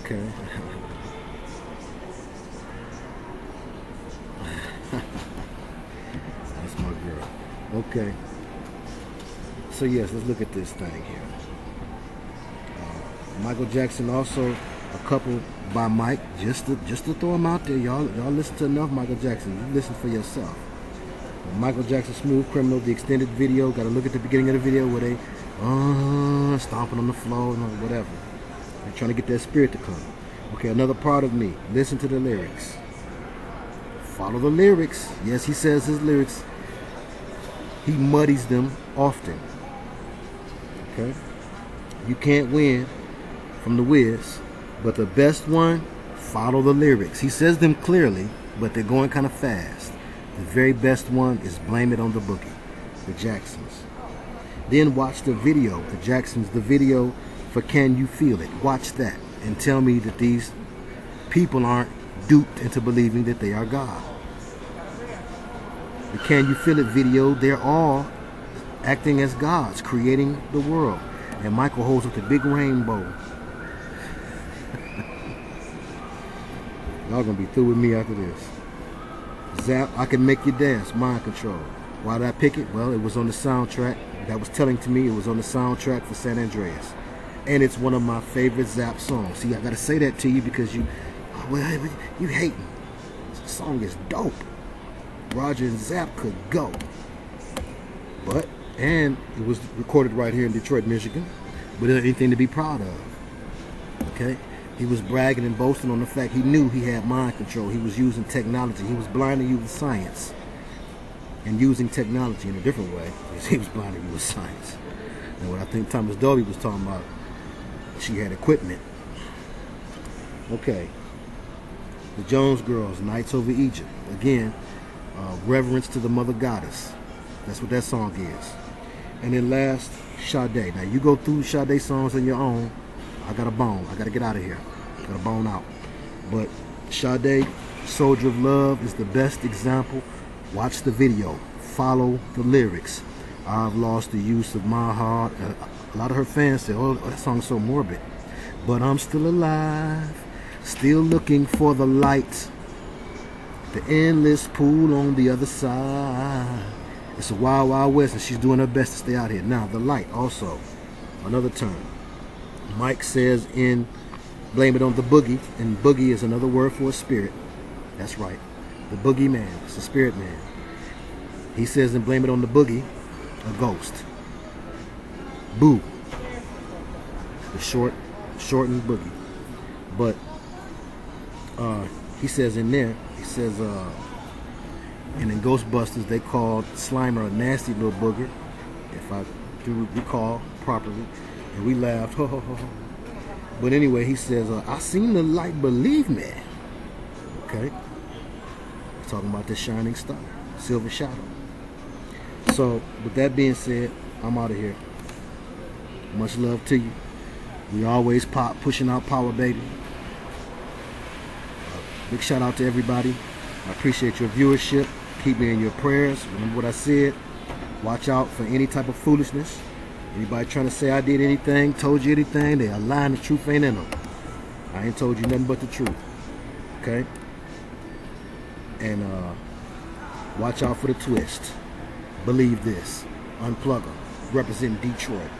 Okay. That's my girl. Okay. So yes, let's look at this thing here. Michael Jackson also a couple by Mike, just to throw them out there, y'all listen to enough Michael Jackson. You listen for yourself. Michael Jackson, Smooth Criminal, the extended video. Got to look at the beginning of the video where they stomping on the floor and whatever. They're trying to get that spirit to come. Okay, another part of me. Listen to the lyrics. Follow the lyrics. Yes, he says his lyrics. He muddies them often. Okay? You can't win from the Wiz, but the best one, follow the lyrics. He says them clearly, but they're going kind of fast. The very best one is Blame It on the Boogie, the Jacksons. Then watch the video, the Jacksons, the video for Can You Feel It? Watch that and tell me that these people aren't duped into believing that they are God. The Can You Feel It video, they're all acting as gods, creating the world. And Michael holds up the big rainbow. Y'all gonna be through with me after this. Zap, I Can Make You Dance, Mind Control. Why did I pick it? Well, it was on the soundtrack. That was telling to me it was on the soundtrack for San Andreas. And it's one of my favorite Zap songs. See, I gotta say that to you because you hating. This song is dope. Roger and Zap could go. And it was recorded right here in Detroit, Michigan. But anything to be proud of. Okay? He was bragging and boasting on the fact he knew he had mind control. He was using technology. He was blind to use science. And using technology in a different way. He was blind to use science. And what I think Thomas Dolby was talking about, she had equipment. Okay. The Jones Girls, Nights Over Egypt. Again, reverence to the Mother Goddess. That's what that song is. And then last, Sade. Now you go through Sade songs on your own. I got a bone. I got to get out of here. I got a bone out. But Sade, Soldier of Love is the best example. Watch the video. Follow the lyrics. I've lost the use of my heart. A lot of her fans say, oh, that song's so morbid. But I'm still alive. Still looking for the light. The endless pool on the other side. It's a wild, wild west, and she's doing her best to stay out here. Now, the light also, another term. Mike says in Blame It on the Boogie, and boogie is another word for a spirit. That's right. The boogie man. It's a spirit man. He says in Blame It on the Boogie, a ghost. Boo. The shortened boogie. But he says in there, he says, and in Ghostbusters, they called Slimer a nasty little booger, if I do recall properly. And we laughed, ho, ho, ho, ho. But anyway, he says, I seen the light, believe me. Okay? He's talking about the shining star, silver shadow. So, with that being said, I'm out of here. Much love to you. We always pushing out power, baby. Big shout out to everybody. I appreciate your viewership. Keep me in your prayers. Remember what I said. Watch out for any type of foolishness. Anybody trying to say I did anything, told you anything, they are lying. The truth ain't in them. I ain't told you nothing but the truth. Okay? And watch out for the twist. Believe this. Unplug them. Representing Detroit.